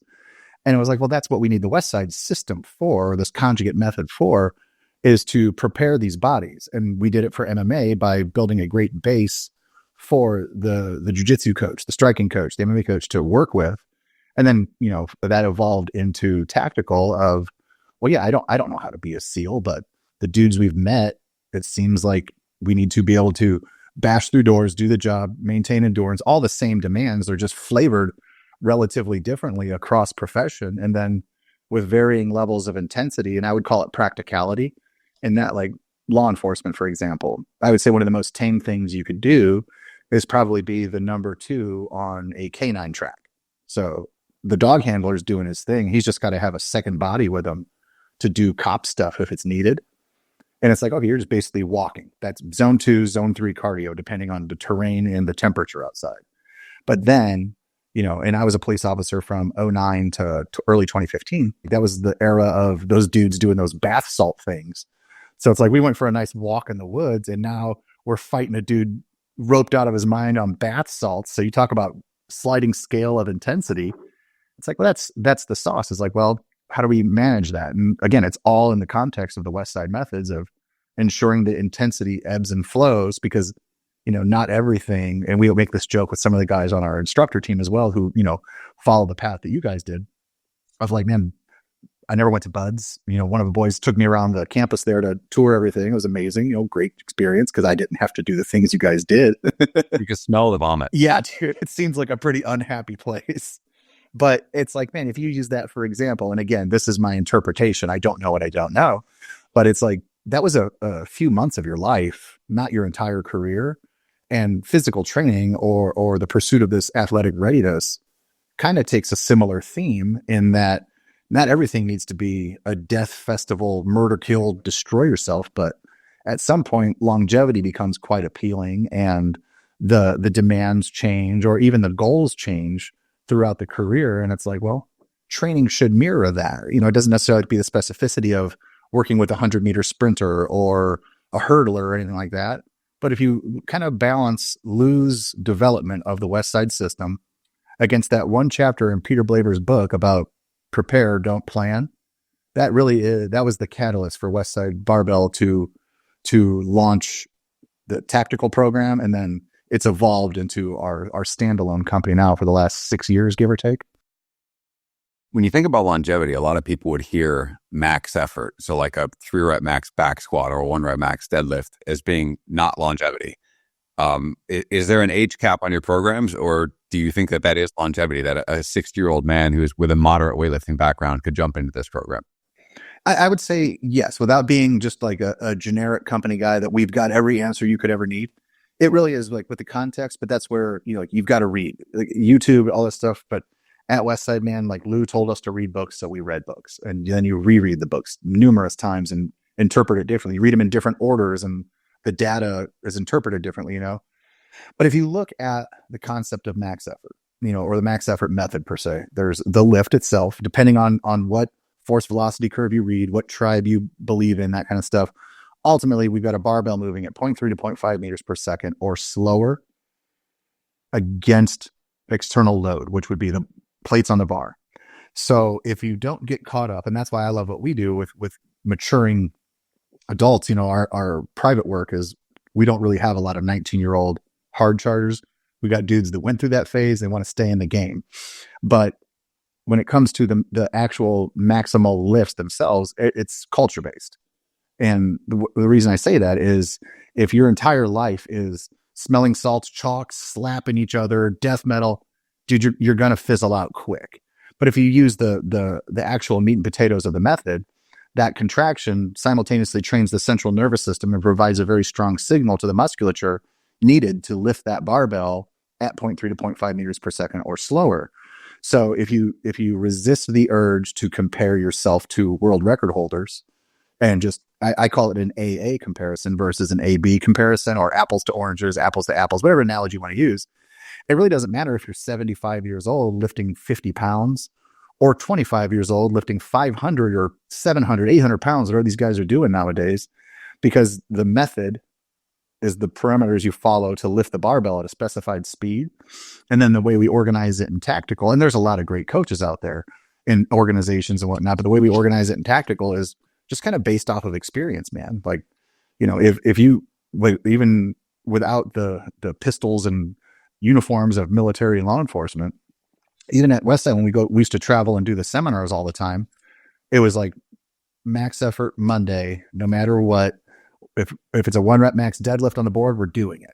And it was like, well, that's what we need the Westside system for, or this conjugate method for, is to prepare these bodies. And we did it for MMA by building a great base for the jiu-jitsu coach, the striking coach, the MMA coach to work with. And then, that evolved into tactical of, well, yeah, I don't know how to be a SEAL, but the dudes we've met, it seems like we need to be able to bash through doors, do the job, maintain endurance, all the same demands. They're just flavored relatively differently across profession, and then with varying levels of intensity. And I would call it practicality. And that, like law enforcement, for example, I would say one of the most tame things you could do is probably be the number 2 on a canine track. So the dog handler's doing his thing. He's just got to have a second body with him to do cop stuff if it's needed. And it's like, okay, you're just basically walking. That's zone 2, zone 3 cardio, depending on the terrain and the temperature outside. But then, and I was a police officer from 2009 to early 2015. That was the era of those dudes doing those bath salt things. So it's like we went for a nice walk in the woods, and now we're fighting a dude roped out of his mind on bath salts. So you talk about sliding scale of intensity. It's like, well, that's the sauce. It's like, well, how do we manage that? And again, it's all in the context of the Westside methods of ensuring the intensity ebbs and flows, because not everything, and we'll make this joke with some of the guys on our instructor team as well, who, follow the path that you guys did, of like, man, I never went to Buds. One of the boys took me around the campus there to tour everything. It was amazing, great experience, because I didn't have to do the things you guys did. You could smell the vomit. Yeah, dude, it seems like a pretty unhappy place. But it's like, man, if you use that, for example, and again, this is my interpretation, I don't know what I don't know, but it's like, that was a few months of your life, not your entire career. And physical training or the pursuit of this athletic readiness kind of takes a similar theme, in that not everything needs to be a death festival, murder, kill, destroy yourself. But at some point, longevity becomes quite appealing, and the demands change, or even the goals change throughout the career. And it's like, well, training should mirror that. It doesn't necessarily be the specificity of working with a 100-meter sprinter or a hurdler or anything like that. But if you kind of balance Lou's development of the Westside system against that one chapter in Peter Blaver's book about prepare, don't plan, that was the catalyst for Westside Barbell to launch the tactical program. And then it's evolved into our standalone company now for the last 6 years, give or take. When you think about longevity, a lot of people would hear max effort. So like a 3-rep max back squat or a 1-rep max deadlift as being not longevity. Is there an age cap on your programs, or do you think that is longevity, that a 60-year-old man who's with a moderate weightlifting background could jump into this program? I would say yes, without being just like a generic company guy that we've got every answer you could ever need. It really is like with the context, but that's where, you've got to read, like YouTube, all this stuff. But at Westside, man, like Lou told us to read books, so we read books, and then you reread the books numerous times and interpret it differently. You read them in different orders, and the data is interpreted differently, But if you look at the concept of max effort, or the max effort method per se, there's the lift itself, depending on what force velocity curve you read, what tribe you believe in, that kind of stuff. Ultimately, we've got a barbell moving at 0.3 to 0.5 meters per second or slower against external load, which would be the plates on the bar. So if you don't get caught up, and that's why I love what we do with maturing adults, our private work is, we don't really have a lot of 19-year-old hard charters. We got dudes that went through that phase. They want to stay in the game. But when it comes to the actual maximal lifts themselves, it's culture based. And the reason I say that is, if your entire life is smelling salts, chalk, slapping each other, death metal, dude, you're going to fizzle out quick. But if you use the actual meat and potatoes of the method, that contraction simultaneously trains the central nervous system and provides a very strong signal to the musculature needed to lift that barbell at 0.3 to 0.5 meters per second or slower. So if you resist the urge to compare yourself to world record holders, and just, I call it an AA comparison versus an AB comparison, or apples to oranges, apples to apples, whatever analogy you want to use. It really doesn't matter if you're 75 years old lifting 50 pounds or 25 years old lifting 500 or 700, 800 pounds, whatever these guys are doing nowadays, because the method is the parameters you follow to lift the barbell at a specified speed. And then the way we organize it in tactical, and there's a lot of great coaches out there in organizations and whatnot, but the way we organize it in tactical is just kind of based off of experience, man. Like, if you, like, even without the pistols and uniforms of military and law enforcement, even at Westside, when we used to travel and do the seminars all the time, it was like max effort Monday, no matter what. If it's a 1 rep max deadlift on the board, we're doing it.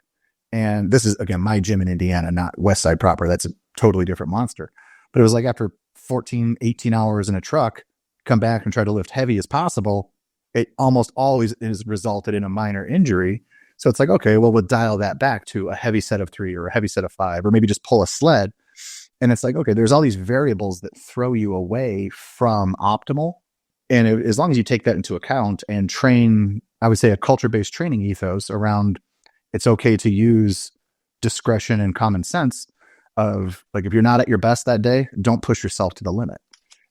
And this is, again, my gym in Indiana, not Westside proper. That's a totally different monster. But it was like after 14, 18 hours in a truck, come back and try to lift heavy as possible, it almost always is resulted in a minor injury. So it's like, okay, well, we'll dial that back to a heavy set of 3 or a heavy set of 5, or maybe just pull a sled. And it's like, okay, there's all these variables that throw you away from optimal. And as long as you take that into account and train, I would say, a culture-based training ethos around, it's okay to use discretion and common sense of, like, if you're not at your best that day, don't push yourself to the limit.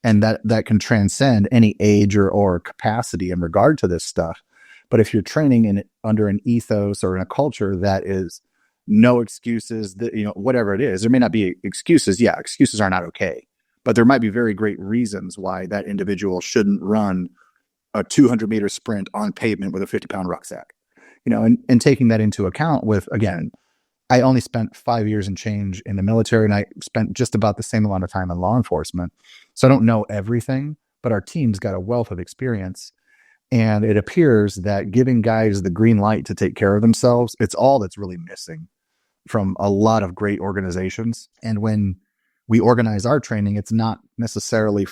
And that can transcend any age or capacity in regard to this stuff. But if you're training under an ethos or in a culture that is no excuses, that, whatever it is, there may not be excuses. Yeah, excuses are not okay. But there might be very great reasons why that individual shouldn't run a 200-meter sprint on pavement with a 50-pound rucksack. And taking that into account with, again, I only spent 5 years and change in the military, and I spent just about the same amount of time in law enforcement. So I don't know everything, but our team's got a wealth of experience. And it appears that giving guys the green light to take care of themselves, it's all that's really missing from a lot of great organizations. And when we organize our training, it's not necessarily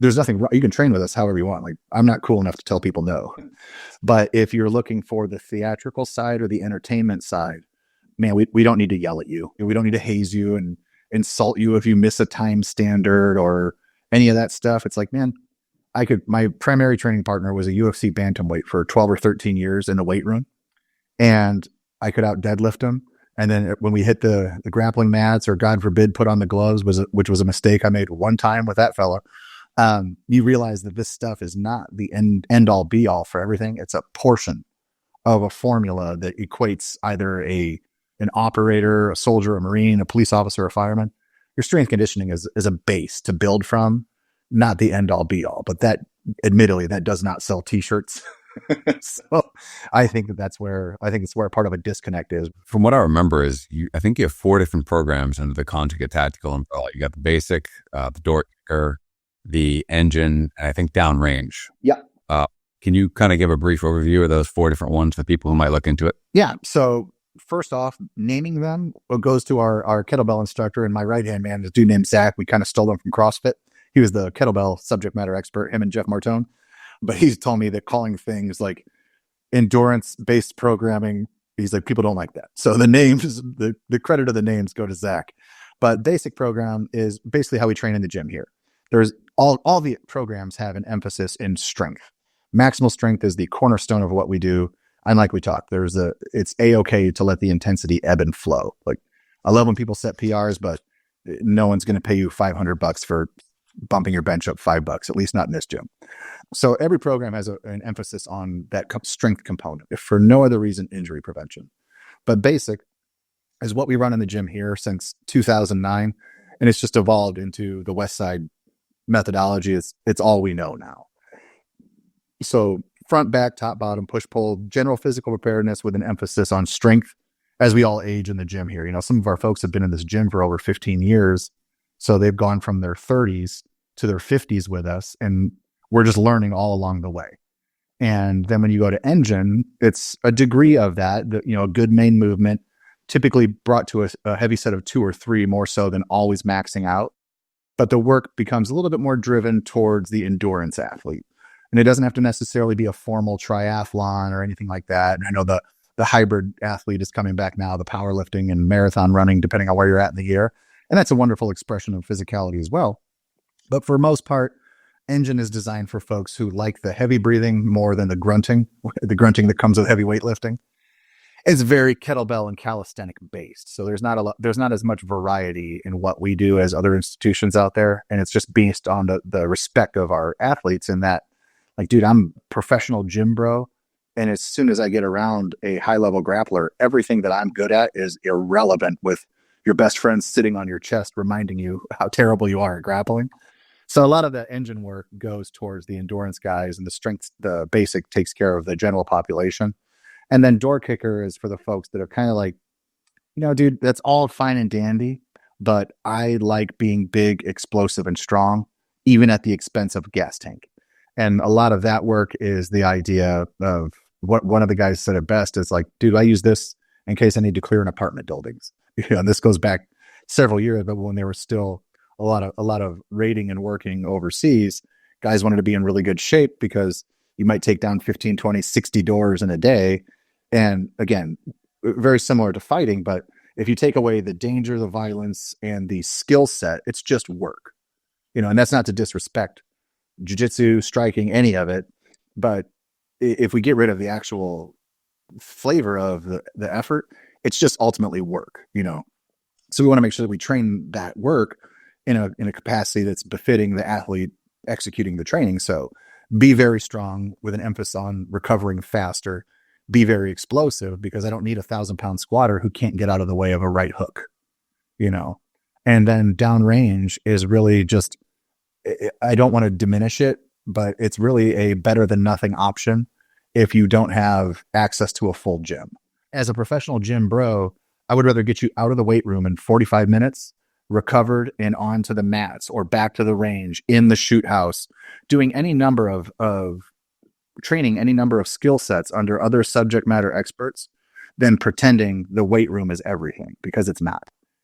there's nothing wrong. You can train with us however you want. Like, I'm not cool enough to tell people no. But if you're looking for the theatrical side or the entertainment side, man, we don't need to yell at you. We don't need to haze you and insult you if you miss a time standard or any of that stuff. It's like, man, my primary training partner was a UFC bantamweight for 12 or 13 years in the weight room. And I could out deadlift him. And then when we hit the grappling mats, or God forbid, put on the gloves, which was a mistake I made one time with that fella, you realize that this stuff is not the end all be all for everything. It's a portion of a formula that equates either an operator, a soldier, a Marine, a police officer, a fireman. Your strength conditioning is a base to build from, not the end all be all. But that, admittedly, that does not sell t-shirts. So I think it's where part of a disconnect is. From what I remember is I think you have 4 different programs under the Conjugate Tactical umbrella. You got the basic, the door kicker, the engine, and I think downrange. Yeah. Can you kind of give a brief overview of those 4 different ones for people who might look into it? Yeah. So first off, naming them goes to our kettlebell instructor, and my right-hand man, this dude named Zach. We kind of stole him from CrossFit. He was the kettlebell subject matter expert, him and Jeff Martone. But he's told me that calling things like endurance-based programming, he's like, people don't like that. So the names, the credit of the names go to Zach. But basic program is basically how we train in the gym here. There's all the programs have an emphasis in strength. Maximal strength is the cornerstone of what we do. And like we talked, it's a-okay to let the intensity ebb and flow. Like, I love when people set PRs, but no one's going to pay you $500 for bumping your bench up $5, at least not in this gym. So every program has an emphasis on that strength component, if for no other reason, injury prevention. But basic is what we run in the gym here since 2009, and it's just evolved into the Westside methodology. It's all we know now. So front, back, top, bottom, push, pull, general physical preparedness with an emphasis on strength as we all age in the gym here. Some of our folks have been in this gym for over 15 years. So they've gone from their 30s to their 50s with us, and we're just learning all along the way. And then when you go to engine, it's a degree of that, a good main movement, typically brought to a heavy set of 2 or 3 more so than always maxing out. But the work becomes a little bit more driven towards the endurance athlete. And it doesn't have to necessarily be a formal triathlon or anything like that. And I know the hybrid athlete is coming back now, the powerlifting and marathon running, depending on where you're at in the year. And that's a wonderful expression of physicality as well. But for most part, engine is designed for folks who like the heavy breathing more than the grunting that comes with heavy weightlifting. It's very kettlebell and calisthenic based. So there's not as much variety in what we do as other institutions out there. And it's just based on the respect of our athletes in that, like, dude, I'm professional gym bro, And as soon as I get around a high level grappler, everything that I'm good at is irrelevant with your best friend sitting on your chest, reminding you how terrible you are at grappling. So a lot of the engine work goes towards the endurance guys, and the strength, the basic takes care of the general population. And then door kicker is for the folks that are kind of like, dude, that's all fine and dandy, but I like being big, explosive, and strong, even at the expense of gas tank. And a lot of that work is the idea of what one of the guys said it best is like, dude, I use this in case I need to clear an apartment buildings. And this goes back several years, but when there was still a lot of raiding and working overseas, guys wanted to be in really good shape because you might take down 15, 20, 60 doors in a day. And again, very similar to fighting, but if you take away the danger, the violence, and the skill set, it's just work, and that's not to disrespect jiu-jitsu, striking, any of it. But if we get rid of the actual flavor of the effort, it's just ultimately work, So we want to make sure that we train that work in a capacity that's befitting the athlete executing the training. So be very strong with an emphasis on recovering faster, be very explosive, because I don't need a 1,000-pound squatter who can't get out of the way of a right hook, and then downrange is really just, I don't want to diminish it, but it's really a better than nothing option if you don't have access to a full gym. As a professional gym bro, I would rather get you out of the weight room in 45 minutes, recovered and onto the mats or back to the range in the shoot house, doing any number of training, any number of skill sets under other subject matter experts, than pretending the weight room is everything, because it's not.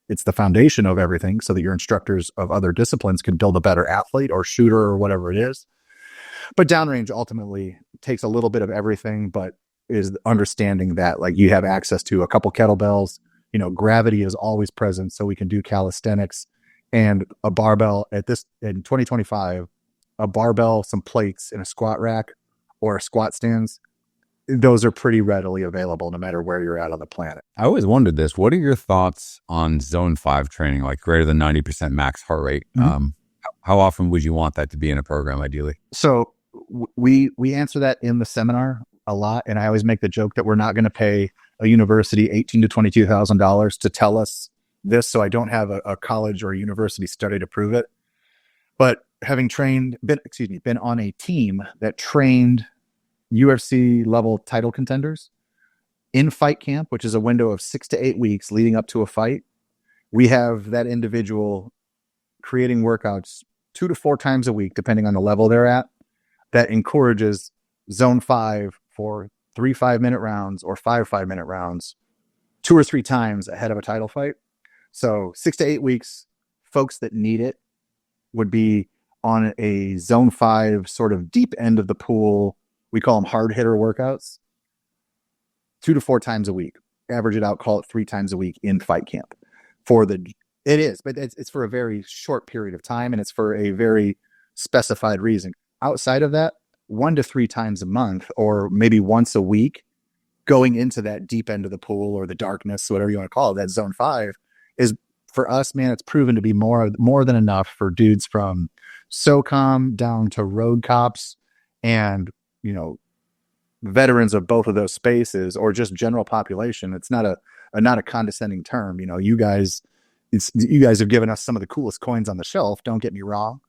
It's the foundation of everything so that your instructors of other disciplines can build a better athlete or shooter or whatever it is. But downrange ultimately takes a little bit of everything, but is understanding that like you have access to a couple kettlebells, gravity is always present, so we can do calisthenics, and a barbell in 2025, a barbell, some plates, and a squat rack or squat stands. Those are pretty readily available no matter where you're at on the planet. I always wondered this. What are your thoughts on zone 5 training, like greater than 90% max heart rate? Mm-hmm. How often would you want that to be in a program, ideally? So we answer that in the seminar a lot, and I always make the joke that we're not going to pay a university $18,000 to $22,000 to tell us this, so I don't have a college or a university study to prove it. But having been on a team that trained UFC level title contenders in fight camp, which is a window of 6 to 8 weeks leading up to a fight, we have that individual creating workouts 2 to 4 times a week, depending on the level they're at, that encourages zone 5 for 3 5-minute rounds or 5 5-minute rounds 2 or 3 times ahead of a title fight. So 6 to 8 weeks, folks that need it would be on a zone 5 sort of deep end of the pool. We call them hard hitter workouts, 2 to 4 times a week. Average it out, call it 3 times a week in fight camp. It is, but it's for a very short period of time, and it's for a very specified reason. Outside of that, 1 to 3 times a month, or maybe once a week, going into that deep end of the pool or the darkness, whatever you want to call it, that zone 5 is, for us, man, it's proven to be more than enough for dudes from SOCOM down to road cops and, veterans of both of those spaces, or just general population. It's not a condescending term. You guys have given us some of the coolest coins on the shelf. Don't get me wrong,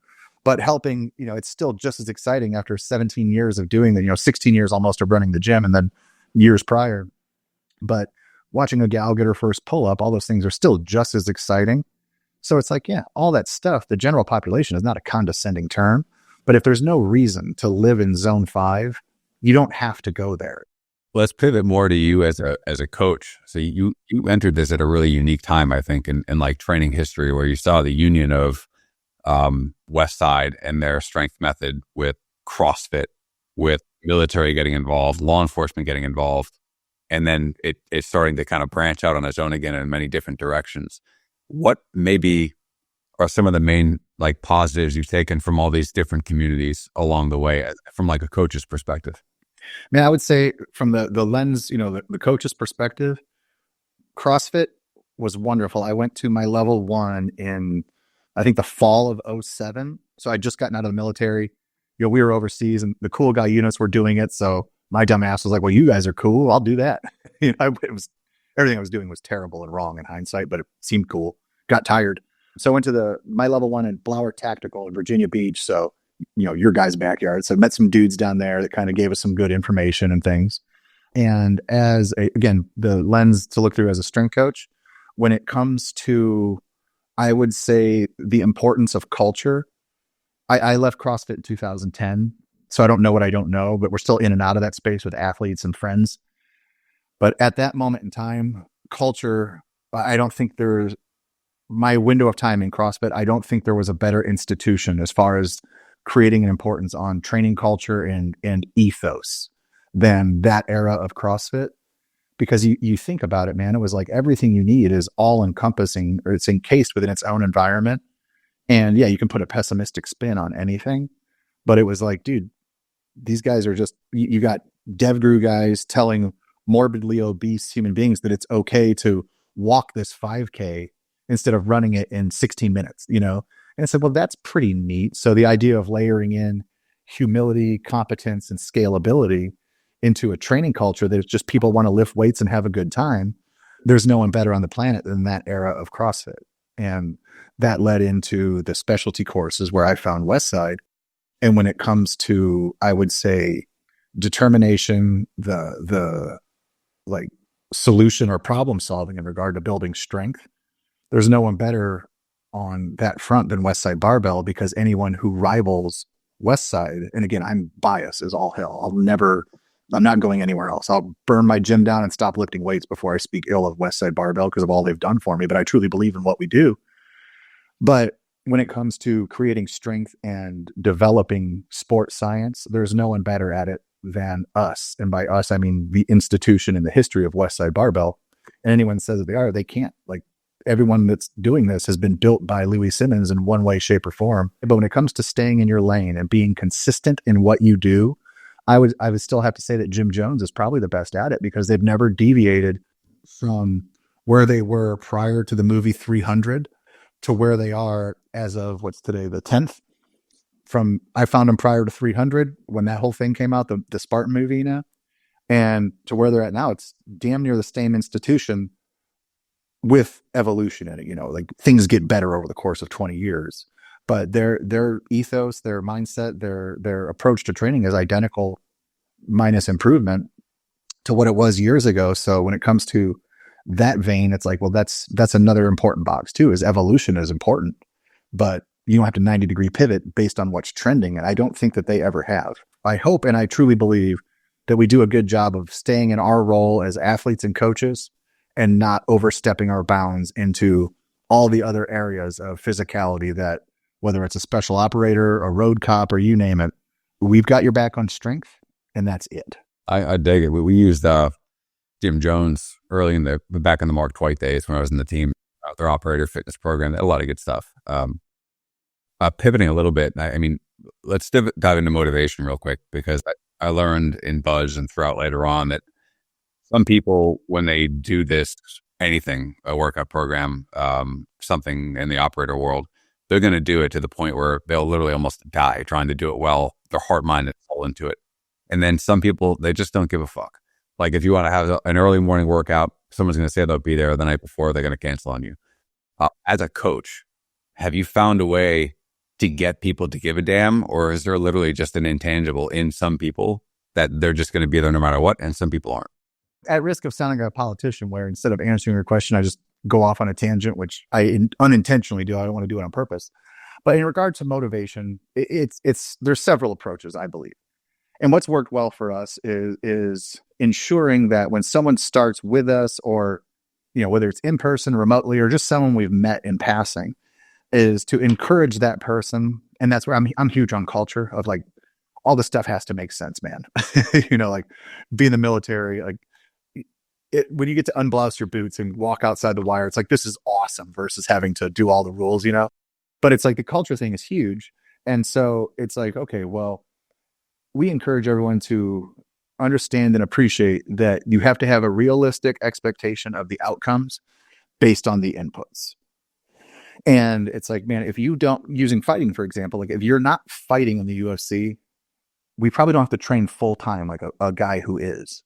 but helping, it's still just as exciting after 17 years of doing that, 16 years almost of running the gym and then years prior. But watching a gal get her first pull up, all those things are still just as exciting. So it's like, yeah, all that stuff, the general population is not a condescending term, but if there's no reason to live in zone 5, you don't have to go there. Let's pivot more to you as a coach. So you entered this at a really unique time, I think, in like training history, where you saw the union of Westside and their strength method with CrossFit, with military getting involved, law enforcement getting involved, and then it's starting to kind of branch out on its own again in many different directions. What maybe are some of the main like positives you've taken from all these different communities along the way from like a coach's perspective? Man, I would say from the lens, the coach's perspective, CrossFit was wonderful. I went to my level 1 in, I think, the fall of 2007. So I just gotten out of the military. We were overseas and the cool guy units were doing it. So my dumb ass was like, well, you guys are cool. I'll do that. It was everything I was doing was terrible and wrong in hindsight, but it seemed cool. Got tired. So I went to my level 1 in Blower Tactical in Virginia Beach. So, your guys' backyard. So I met some dudes down there that kind of gave us some good information and things. And again, the lens to look through as a strength coach, when it comes to, I would say, the importance of culture, I left CrossFit in 2010. So I don't know what I don't know, but we're still in and out of that space with athletes and friends. But at that moment in time, culture, I don't think there's my window of time in CrossFit. I don't think there was a better institution as far as creating an importance on training culture and ethos than that era of CrossFit. Because you think about it, man, it was like everything you need is all encompassing, or it's encased within its own environment. And yeah, you can put a pessimistic spin on anything, but it was like, dude, these guys are just, you got DevGuru guys telling morbidly obese human beings that it's okay to walk this 5K instead of running it in 16 minutes, And I said, well, that's pretty neat. So the idea of layering in humility, competence, and scalability into a training culture that just people want to lift weights and have a good time, there's no one better on the planet than that era of CrossFit. And that led into the specialty courses where I found Westside. And when it comes to, I would say, determination, the like solution or problem solving in regard to building strength, there's no one better on that front than Westside Barbell, because anyone who rivals Westside, and again, I'm biased as all hell. I'm not going anywhere else. I'll burn my gym down and stop lifting weights before I speak ill of Westside Barbell because of all they've done for me. But I truly believe in what we do. But when it comes to creating strength and developing sports science, there's no one better at it than us. And by us, I mean the institution in the history of Westside Barbell. And anyone says that they can't. Like, everyone that's doing this has been built by Louis Simmons in one way, shape, or form. But when it comes to staying in your lane and being consistent in what you do, I would still have to say that Jim Jones is probably the best at it, because they've never deviated from where they were prior to the movie 300 to where they are as of what's today, the 10th. I found them prior to 300 when that whole thing came out, the Spartan movie now, and to where they're at now. It's damn near the same institution with evolution in it. Like, things get better over the course of 20 years. But their ethos, their mindset, their approach to training is identical, minus improvement, to what it was years ago. So when it comes to that vein, it's like, well, that's another important box too, is evolution is important, but you don't have to 90-degree pivot based on what's trending. And I don't think that they ever have. I hope, and I truly believe, that we do a good job of staying in our role as athletes and coaches and not overstepping our bounds into all the other areas of physicality that, whether it's a special operator, a road cop, or you name it, we've got your back on strength, and that's it. I dig it. We used Jim Jones early back in the Mark Twight days when I was in the team, their operator fitness program. A lot of good stuff. Pivoting a little bit, I mean, let's dive into motivation real quick, because I learned in Buzz and throughout later on that some people, when they do this, anything, a workout program, something in the operator world, they're going to do it to the point where they'll literally almost die trying to do it well. Their heart, mind, and soul into it. And then some people, they just don't give a fuck. Like, if you want to have an early morning workout, someone's going to say they'll be there the night before, they're going to cancel on you. As a coach, have you found a way to get people to give a damn? Or is there literally just an intangible in some people that they're just going to be there no matter what, and some people aren't? At risk of sounding like a politician, where instead of answering your question, I just go off on a tangent, which I unintentionally do. I don't want to do it on purpose. But in regard to motivation, there's several approaches, I believe. And what's worked well for us is ensuring that when someone starts with us, or, whether it's in person, remotely, or just someone we've met in passing, is to encourage that person. And that's where I'm huge on culture of, like, all this stuff has to make sense, man. Like, be in the military, like, when you get to unblouse your boots and walk outside the wire, it's like, this is awesome, versus having to do all the rules, but it's like the culture thing is huge. And so it's like, okay, well, we encourage everyone to understand and appreciate that you have to have a realistic expectation of the outcomes based on the inputs. And it's like, man, if you don't, using fighting, for example, like, if you're not fighting in the UFC, we probably don't have to train full time like a guy who is.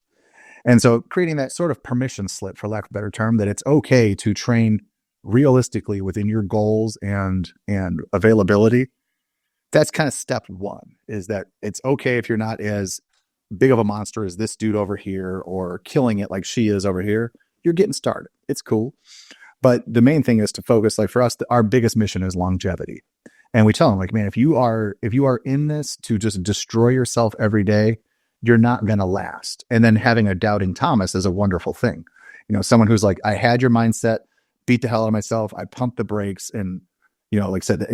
And so creating that sort of permission slip, for lack of a better term, that it's okay to train realistically within your goals and availability. That's kind of step one, is that it's okay if you're not as big of a monster as this dude over here or killing it like she is over here. You're getting started. It's cool. But the main thing is to focus, like for us, our biggest mission is longevity. And we tell them, like, man, if you are in this to just destroy yourself every day, you're not going to last. And then having a doubting Thomas is a wonderful thing. Someone who's like, I had your mindset, beat the hell out of myself. I pumped the brakes. And, like I said, the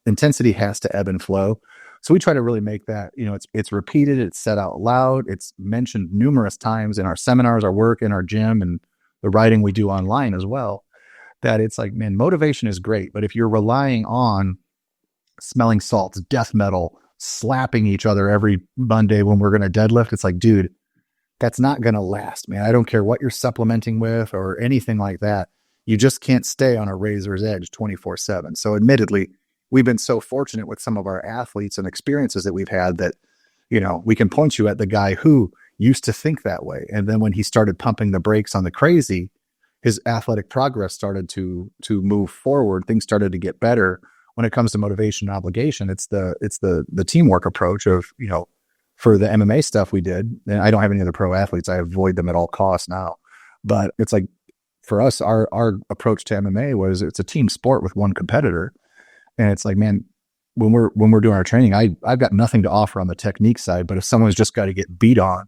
intensity has to ebb and flow. So we try to really make that, it's repeated, it's said out loud, it's mentioned numerous times in our seminars, our work in our gym, and the writing we do online as well, that it's like, man, motivation is great. But if you're relying on smelling salts, death metal, slapping each other every Monday when we're going to deadlift, it's like, dude, that's not going to last, man. I don't care what you're supplementing with or anything like that. You just can't stay on a razor's edge 24/7. So admittedly, we've been so fortunate with some of our athletes and experiences that we've had that, we can point you at the guy who used to think that way. And then when he started pumping the brakes on the crazy, his athletic progress started to move forward. Things started to get better. When it comes to motivation and obligation, it's the teamwork approach of, for the MMA stuff we did, and I don't have any other pro athletes. I avoid them at all costs now. But it's like, for us, our approach to MMA was, it's a team sport with one competitor. And it's like, man, when we're doing our training, I've got nothing to offer on the technique side, but if someone's just got to get beat on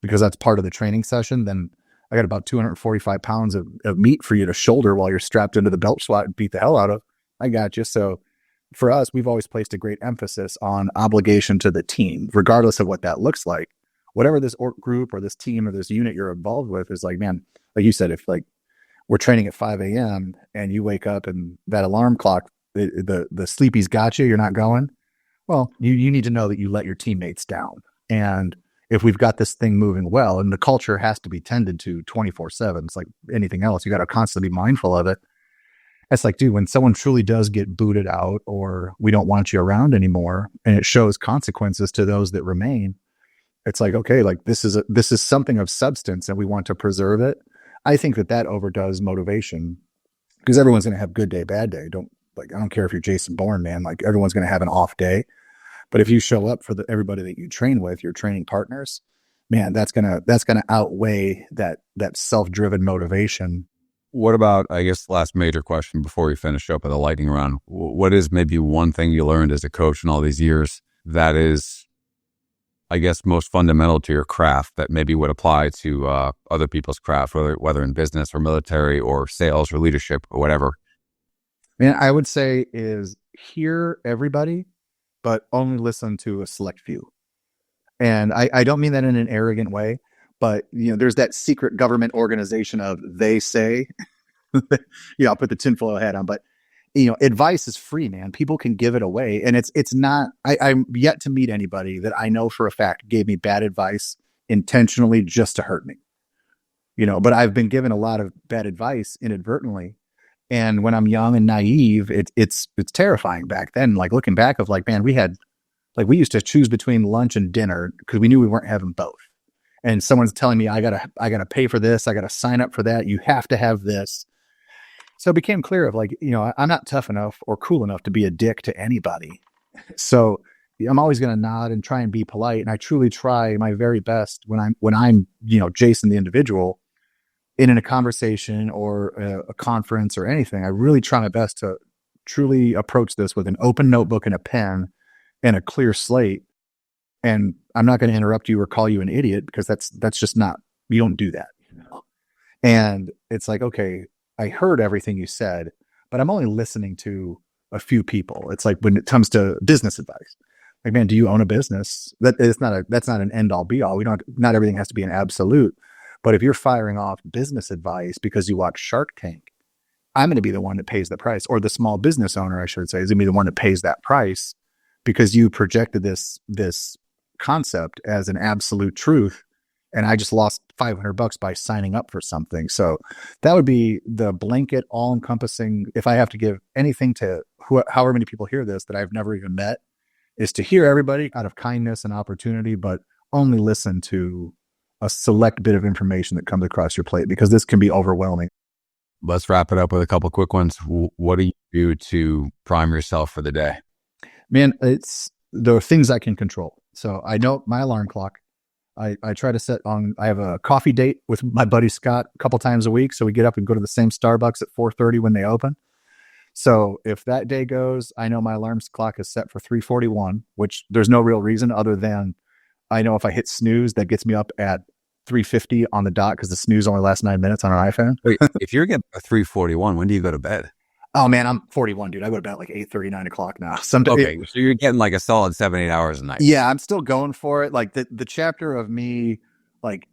because that's part of the training session, then I got about 245 pounds of meat for you to shoulder while you're strapped into the belt squat and beat the hell out of. I got you. So for us, we've always placed a great emphasis on obligation to the team, regardless of what that looks like. Whatever this org group or this team or this unit you're involved with is like, man, like you said, if like we're training at 5 a.m. and you wake up and that alarm clock, the sleepy's got you, you're not going. Well, you need to know that you let your teammates down. And if we've got this thing moving well, and the culture has to be tended to 24/7, it's like anything else, you got to constantly be mindful of it. It's like, dude, when someone truly does get booted out or we don't want you around anymore, and it shows consequences to those that remain, it's like, okay, like this is something of substance and we want to preserve it. I think that overdoes motivation, because everyone's going to have good day, bad day. I don't care if you're Jason Bourne, man, like everyone's going to have an off day. But if you show up for everybody that you train with, your training partners, man, that's going to outweigh that self-driven motivation. What about, I guess, the last major question before we finish up with a lightning round? What is maybe one thing you learned as a coach in all these years that is, I guess, most fundamental to your craft that maybe would apply to other people's craft, whether in business or military or sales or leadership or whatever? Man, I would say is hear everybody, but only listen to a select few. And I don't mean that in an arrogant way, but there's that secret government organization of they say, I'll put the tinfoil hat on, but advice is free, man. People can give it away. And it's not, I'm yet to meet anybody that I know for a fact gave me bad advice intentionally just to hurt me, but I've been given a lot of bad advice inadvertently. And when I'm young and naive, it's terrifying back then. Like looking back of like, man, we used to choose between lunch and dinner because we knew we weren't having both. And someone's telling me I gotta pay for this, I gotta sign up for that. You have to have this. So it became clear of like, I'm not tough enough or cool enough to be a dick to anybody. So I'm always going to nod and try and be polite. And I truly try my very best when I'm Jason, the individual, in a conversation or a conference or anything. I really try my best to truly approach this with an open notebook and a pen and a clear slate. And I'm not going to interrupt you or call you an idiot, because that's just not, you don't do that. And it's like, okay, I heard everything you said, but I'm only listening to a few people. It's like when it comes to business advice, like, man, do you own a business? That's not an end all be all. Not everything has to be an absolute, but if you're firing off business advice because you watch Shark Tank, I'm going to be the one that pays the price, or the small business owner, I should say, is going to be the one that pays that price because you projected this concept as an absolute truth. And I just lost $500 by signing up for something. So that would be the blanket, all-encompassing. If I have to give anything to however many people hear this that I've never even met, is to hear everybody out of kindness and opportunity, but only listen to a select bit of information that comes across your plate, because this can be overwhelming. Let's wrap it up with a couple quick ones. What do you do to prime yourself for the day? Man, it's the things I can control. So I know my alarm clock. I try to set on, I have a coffee date with my buddy Scott a couple times a week. So we get up and go to the same Starbucks at 4:30 when they open. So if that day goes, I know my alarm clock is set for 3:41, which there's no real reason other than I know if I hit snooze, that gets me up at 3:50 on the dot, because the snooze only lasts 9 minutes on an iPhone. Wait, if you're getting a 3:41, when do you go to bed? Oh man, I'm 41, dude. I go to bed at like 8:30, 9 o'clock now. Okay, so you're getting like a solid 7-8 hours a night. Yeah, I'm still going for it. Like the chapter of me, like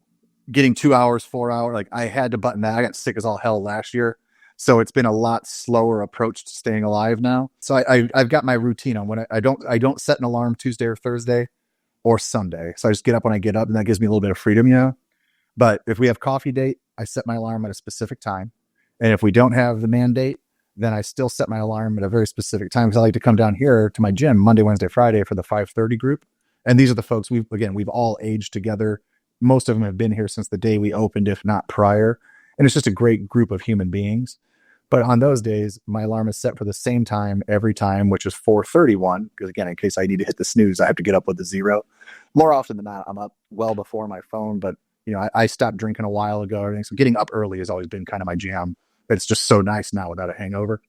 getting 2 hours, 4 hours, like I had to button that. I got sick as all hell last year. So it's been a lot slower approach to staying alive now. So I've got my routine on when I don't set an alarm Tuesday or Thursday or Sunday. So I just get up when I get up, and that gives me a little bit of freedom, you know. But if we have coffee date, I set my alarm at a specific time. And if we don't have the mandate, then I still set my alarm at a very specific time, because I like to come down here to my gym Monday, Wednesday, Friday for the 5:30 group. And these are the folks we've all aged together. Most of them have been here since the day we opened, if not prior. And it's just a great group of human beings. But on those days, my alarm is set for the same time every time, which is 4:31. Because again, in case I need to hit the snooze, I have to get up with a zero. More often than not, I'm up well before my phone. But you know, I stopped drinking a while ago. Everything. So getting up early has always been kind of my jam. But it's just so nice now without a hangover.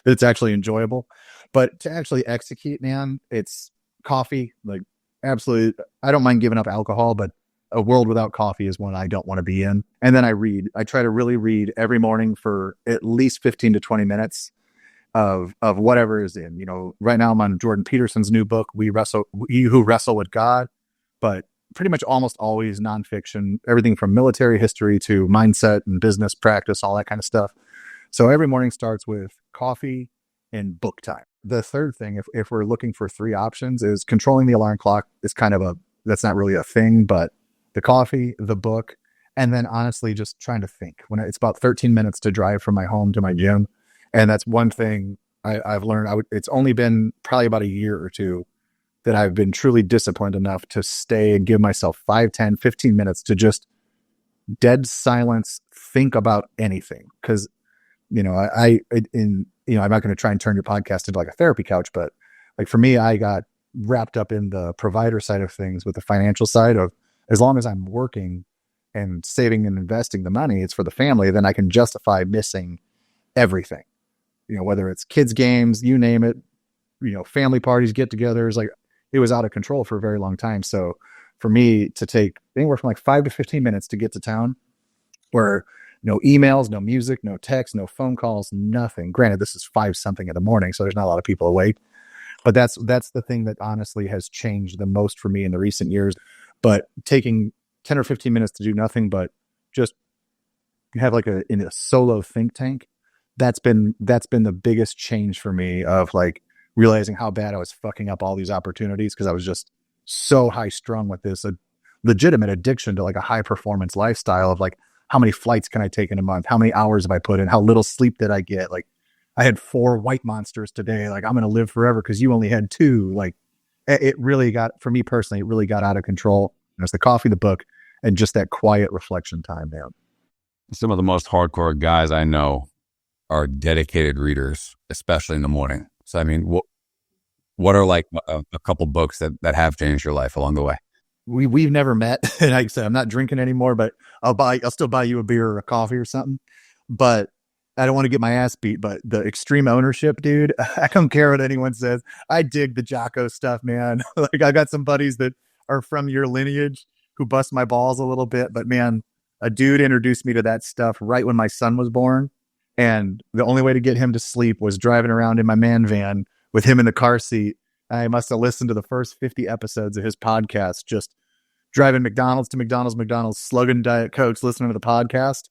It's actually enjoyable. But to actually execute, man, it's coffee. Like absolutely, I don't mind giving up alcohol, but a world without coffee is one I don't want to be in. And then I read. I try to really read every morning for at least 15 to 20 minutes of whatever is in. You know, right now I'm on Jordan Peterson's new book, We Who Wrestle with God. But pretty much almost always nonfiction, everything from military history to mindset and business practice, all that kind of stuff. So every morning starts with coffee and book time. The third thing, if we're looking for three options, is controlling the alarm clock is kind of that's not really a thing, but the coffee, the book, and then honestly just trying to think. When it's about 13 minutes to drive from my home to my gym. And that's one thing I've learned. It's only been probably about a year or two that I've been truly disciplined enough to stay and give myself 5, 10, 15 minutes to just dead silence, think about anything. Because, you know, I'm not going to try and turn your podcast into like a therapy couch, but like for me, I got wrapped up in the provider side of things with the financial side of, as long as I'm working and saving and investing the money, it's for the family, then I can justify missing everything. You know, whether it's kids games, you name it, you know, family parties, get-togethers, like it was out of control for a very long time. So for me to take anywhere from like 5 to 15 minutes to get to town, where no emails, no music, no text, no phone calls, nothing. Granted, this is 5 something in the morning, so there's not a lot of people awake. But that's the thing that honestly has changed the most for me in the recent years. But taking 10 or 15 minutes to do nothing but just have like in a solo think tank, that's been the biggest change for me, of like realizing how bad I was fucking up all these opportunities, because I was just so high strung with this legitimate addiction to like a high performance lifestyle of like, how many flights can I take in a month? How many hours have I put in? How little sleep did I get? Like I had 4 white monsters today. Like I'm going to live forever because you only had 2. Like it really got, for me personally, it really got out of control. And it's the coffee, the book, and just that quiet reflection time, man. Some of the most hardcore guys I know are dedicated readers, especially in the morning. So, I mean, what are like a couple books that have changed your life along the way? We've never met. And like I said, I'm not drinking anymore, but I'll still buy you a beer or a coffee or something. But I don't want to get my ass beat, but the extreme ownership, dude, I don't care what anyone says. I dig the Jocko stuff, man. Like I got some buddies that are from your lineage who bust my balls a little bit, but man, a dude introduced me to that stuff right when my son was born. And the only way to get him to sleep was driving around in my man van with him in the car seat. I must have listened to the first 50 episodes of his podcast, just driving McDonald's to McDonald's, slugging Diet Cokes, listening to the podcast.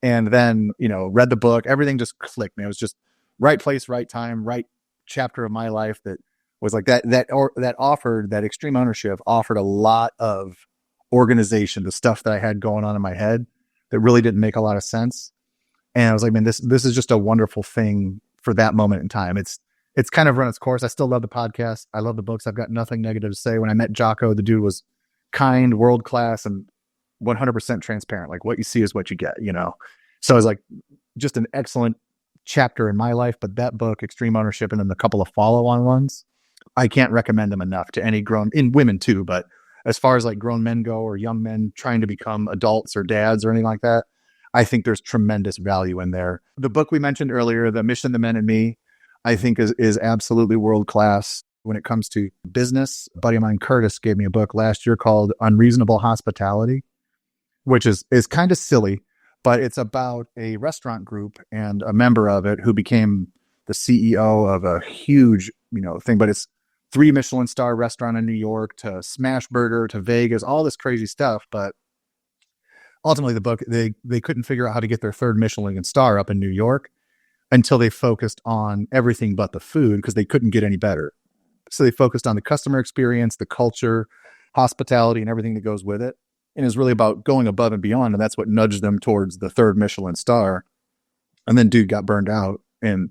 And then, you know, read the book. Everything just clicked, man. It was just right place, right time, right chapter of my life that was like that extreme ownership offered a lot of organization, the stuff that I had going on in my head that really didn't make a lot of sense. And I was like, man, this is just a wonderful thing for that moment in time. It's it's kind of run its course. I still love the podcast. I love the books. I've got nothing negative to say. When I met Jocko, the dude was kind, world class, and 100% transparent. Like what you see is what you get, So it's like just an excellent chapter in my life. But that book, Extreme Ownership, and then a couple of follow-on ones, I can't recommend them enough to any in women too. But as far as like grown men go, or young men trying to become adults or dads or anything like that, I think there's tremendous value in there. The book we mentioned earlier, The Mission, the Men and Me, I think is absolutely world class when it comes to business. A buddy of mine, Curtis, gave me a book last year called Unreasonable Hospitality, which is kind of silly, but it's about a restaurant group and a member of it who became the CEO of a huge, thing. But it's 3 Michelin star restaurant in New York to Smash Burger to Vegas, all this crazy stuff. But ultimately, the book, they couldn't figure out how to get their 3rd Michelin star up in New York until they focused on everything but the food, because they couldn't get any better. So they focused on the customer experience, the culture, hospitality, and everything that goes with it. And it's really about going above and beyond. And that's what nudged them towards the 3rd Michelin star. And then dude got burned out and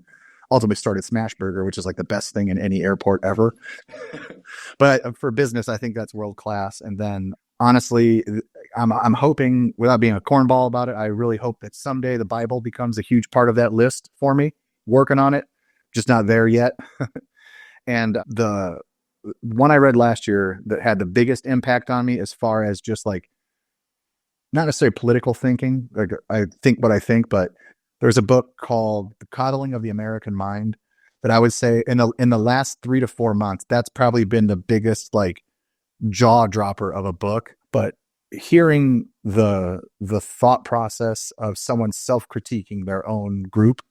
ultimately started Smash Burger, which is like the best thing in any airport ever. But for business, I think that's world class. And then honestly, I'm hoping, without being a cornball about it, I really hope that someday the Bible becomes a huge part of that list for me. Working on it, just not there yet. And the one I read last year that had the biggest impact on me, as far as just like, not necessarily political thinking, like I think what I think, but there's a book called The Coddling of the American Mind that I would say in the last 3 to 4 months, that's probably been the biggest like jaw dropper of a book. But hearing the thought process of someone self-critiquing their own group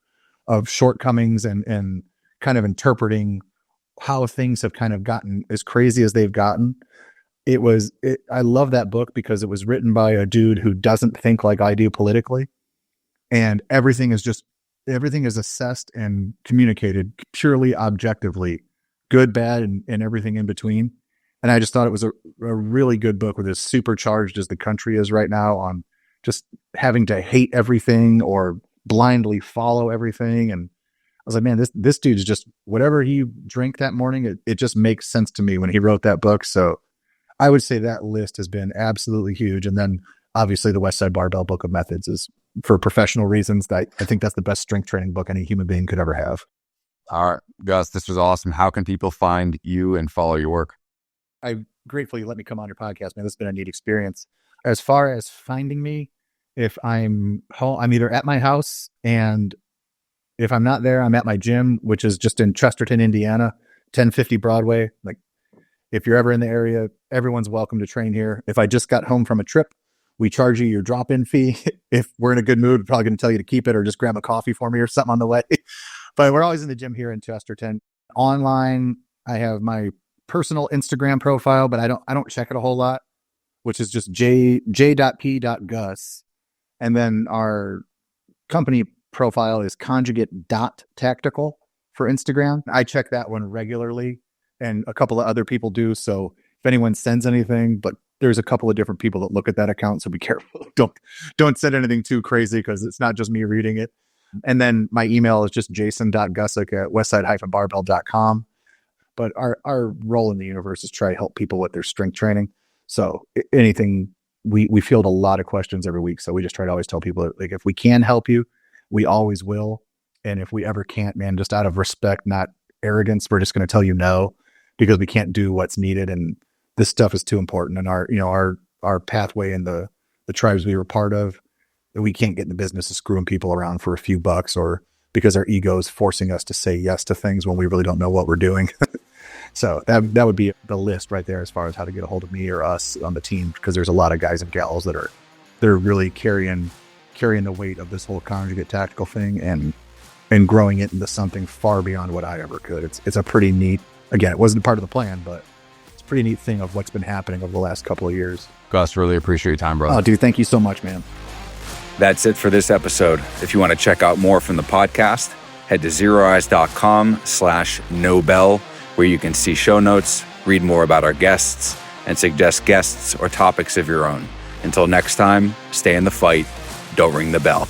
of shortcomings and kind of interpreting how things have kind of gotten as crazy as they've gotten. I love that book because it was written by a dude who doesn't think like I do politically. And everything is assessed and communicated purely objectively, good, bad, and everything in between. And I just thought it was a really good book with as supercharged as the country is right now on just having to hate everything or blindly follow everything. And I was like, man, this dude's just, whatever he drank that morning, it just makes sense to me when he wrote that book. So I would say that list has been absolutely huge. And then obviously the Westside Barbell Book of Methods is, for professional reasons, that I think that's the best strength training book any human being could ever have. All right, Gus, this was awesome. How can people find you and follow your work? I gratefully let me come on your podcast, man. This has been a neat experience. As far as finding me, if I'm home, I'm either at my house, and if I'm not there, I'm at my gym, which is just in Chesterton, Indiana, 1050 Broadway. Like, if you're ever in the area, everyone's welcome to train here. If I just got home from a trip, we charge you your drop-in fee. If we're in a good mood, we're probably going to tell you to keep it or just grab a coffee for me or something on the way. But we're always in the gym here in Chesterton. Online, I have my personal Instagram profile, but I don't check it a whole lot, which is just j.p.gus. And then our company profile is Conjugate Tactical for Instagram. I check that one regularly, and a couple of other people do. So if anyone sends anything, but there's a couple of different people that look at that account, so be careful. Don't send anything too crazy, because it's not just me reading it. And then my email is just jason.gusic@westside-barbell.com. But our role in the universe is try to help people with their strength training. So anything, we field a lot of questions every week. So we just try to always tell people, like, if we can help you, we always will. And if we ever can't, man, just out of respect, not arrogance, we're just going to tell you no, because we can't do what's needed. And this stuff is too important. And our pathway in the tribes we were part of, we can't get in the business of screwing people around for a few bucks, or because our ego is forcing us to say yes to things when we really don't know what we're doing. So that would be the list right there as far as how to get a hold of me or us on the team, because there's a lot of guys and gals they're really carrying the weight of this whole Conjugate Tactical thing and growing it into something far beyond what I ever could. It's a pretty neat, again, it wasn't part of the plan, but it's a pretty neat thing of what's been happening over the last couple of years. Gus, really appreciate your time, brother. Oh, dude, thank you so much, man. That's it for this episode. If you want to check out more from the podcast, head to zeroeyes.com/nobel, where you can see show notes, read more about our guests, and suggest guests or topics of your own. Until next time, stay in the fight. Don't ring the bell.